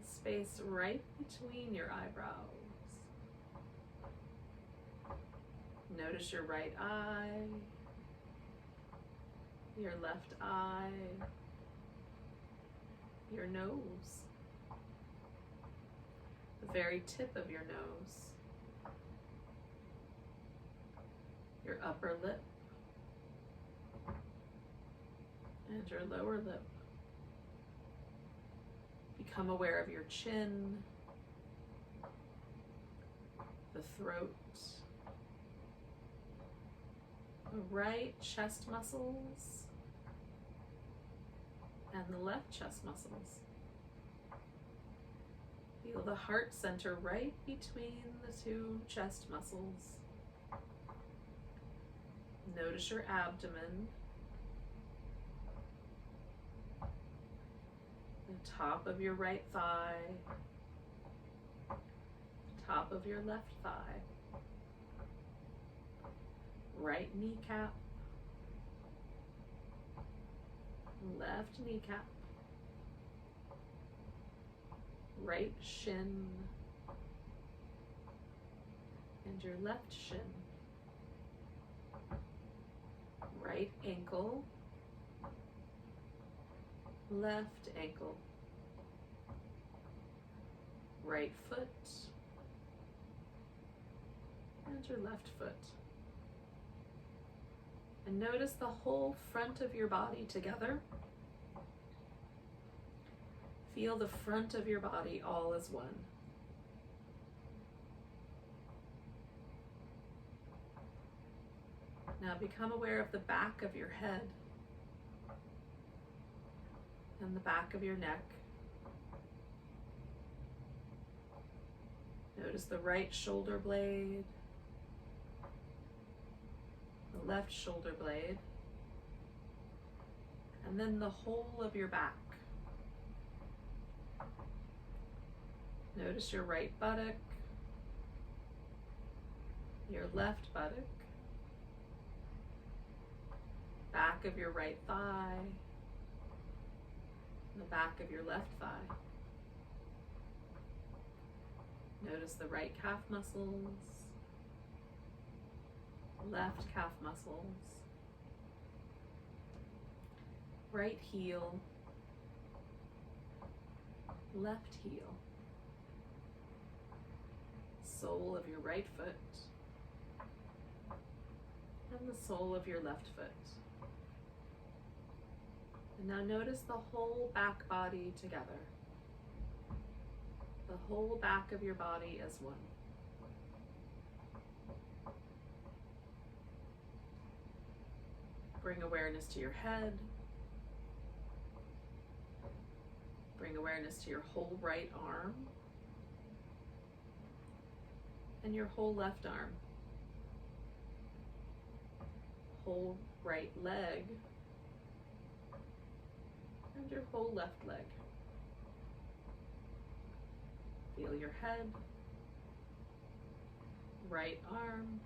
S1: space right between your eyebrows. Notice your right eye, your left eye, your nose, the very tip of your nose, your upper lip, and your lower lip. Become aware of your chin, the throat, the right chest muscles, and the left chest muscles. Feel the heart center right between the two chest muscles. Notice your abdomen, the top of your right thigh, top of your left thigh, right kneecap, left kneecap, right shin, and your left shin, right ankle, left ankle, right foot, and your left foot. And notice the whole front of your body together. Feel the front of your body all as one. Now become aware of the back of your head and the back of your neck. Notice the right shoulder blade, the left shoulder blade, and then the whole of your back. Notice your right buttock, your left buttock, back of your right thigh, and the back of your left thigh. Notice the right calf muscles, left calf muscles, right heel, left heel, sole of your right foot, and the sole of your left foot. And now notice the whole back body together. The whole back of your body as one. Bring awareness to your head. Bring awareness to your whole right arm and your whole left arm. Whole right leg and your whole left leg. Feel your head, right arm,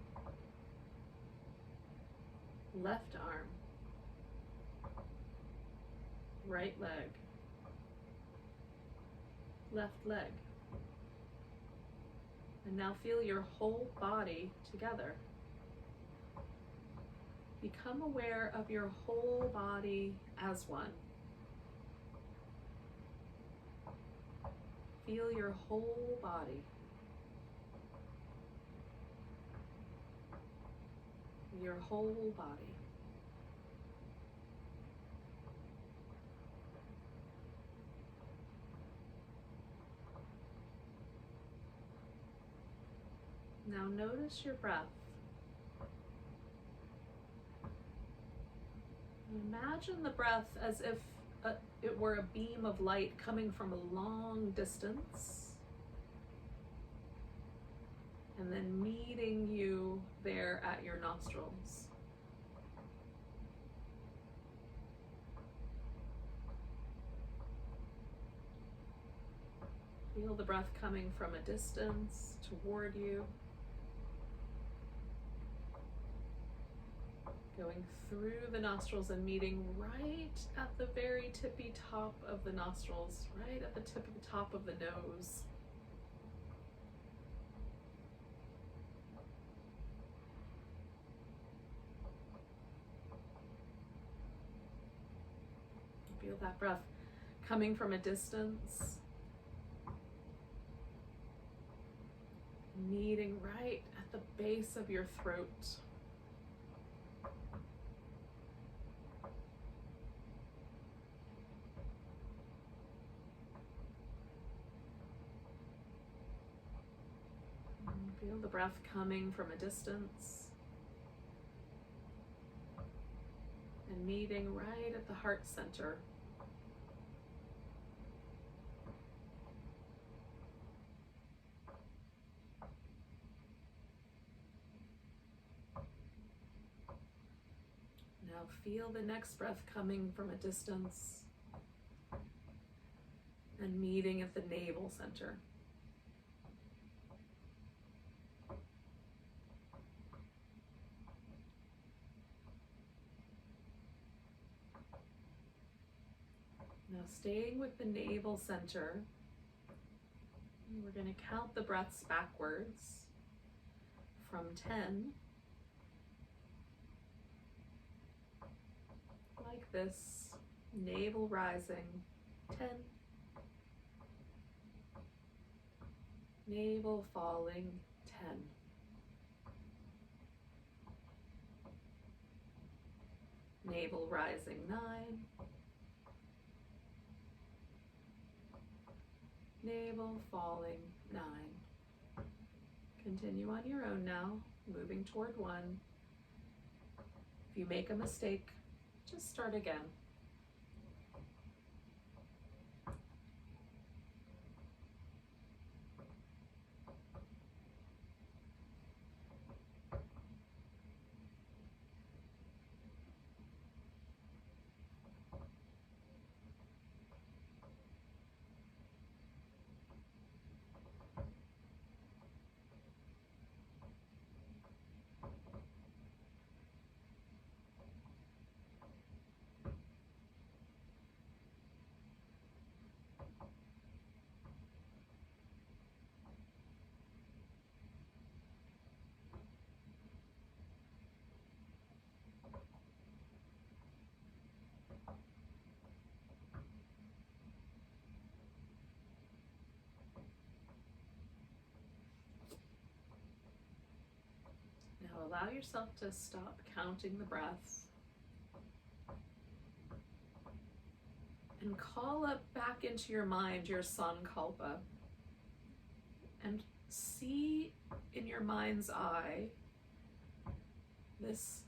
S1: left arm, right leg, left leg. And now feel your whole body together. Become aware of your whole body as one. Feel your whole body. Your whole body. Now notice your breath. Imagine the breath as if it were a beam of light coming from a long distance and then meeting you there at your nostrils. Feel the breath coming from a distance toward you, going through the nostrils and meeting right at the very tippy top of the nostrils, right at the tip of the top of the nose. Feel that breath coming from a distance, meeting right at the base of your throat. Feel the breath coming from a distance and meeting right at the heart center. Now feel the next breath coming from a distance and meeting at the navel center. Now staying with the navel center, we're going to count the breaths backwards from 10. Like this, navel rising, 10. Navel falling, 10. Navel rising, 9. Navel falling, 9. Continue on your own now, moving toward 1. If you make a mistake, just start again. Now allow yourself to stop counting the breaths and call up back into your mind your sankalpa and see in your mind's eye this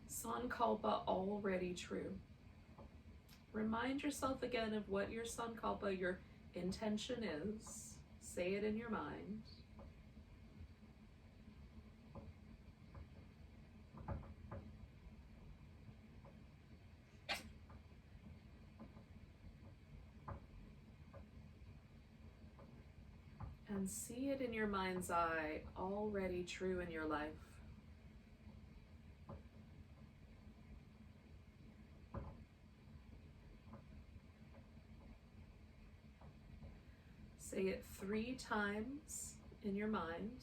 S1: sankalpa already true. Remind yourself again of what your sankalpa, your intention is. Say it in your mind. And see it in your mind's eye, already true in your life. Say it 3 times in your mind.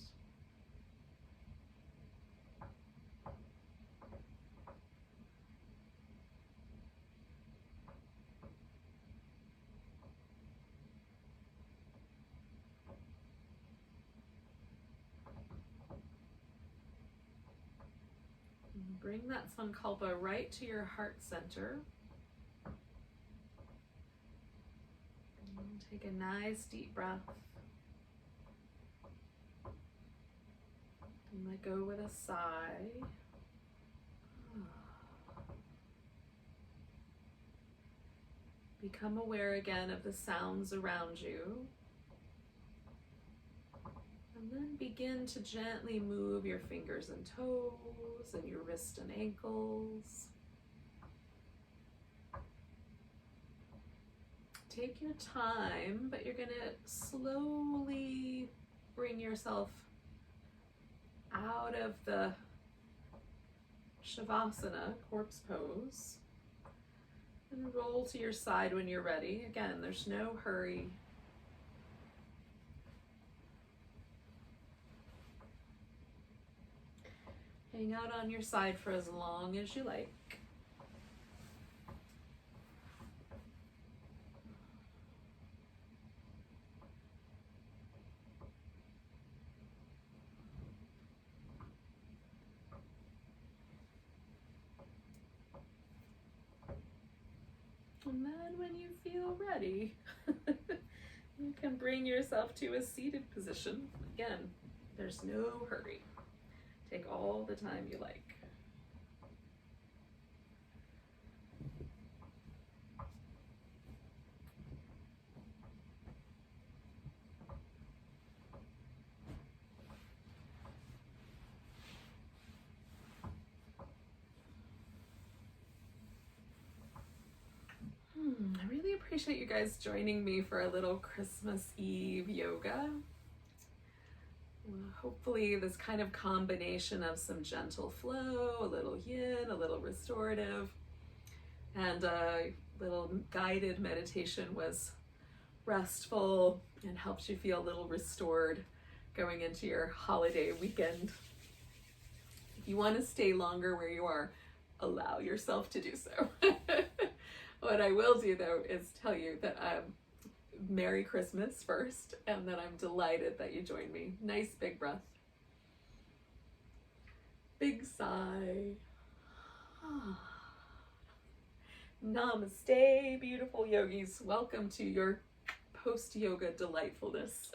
S1: Bring that sankalpa right to your heart center. And take a nice deep breath. And let go with a sigh. Become aware again of the sounds around you. And then begin to gently move your fingers and toes and your wrists and ankles. Take your time, but you're going to slowly bring yourself out of the Shavasana, corpse pose, and roll to your side when you're ready. Again, there's no hurry. Hang out on your side for as long as you like. And then when you feel ready, you can bring yourself to a seated position. Again, There's no hurry. Take all the time you like. I really appreciate you guys joining me for a little Christmas Eve yoga. Hopefully this kind of combination of some gentle flow, a little yin, a little restorative, and a little guided meditation was restful and helped you feel a little restored going into your holiday weekend. If you want to stay longer where you are, allow yourself to do so. What I will do though is tell you that Merry Christmas first, and that I'm delighted that you joined me. Nice big breath. Big sigh. Namaste, beautiful yogis. Welcome to your post-yoga delightfulness.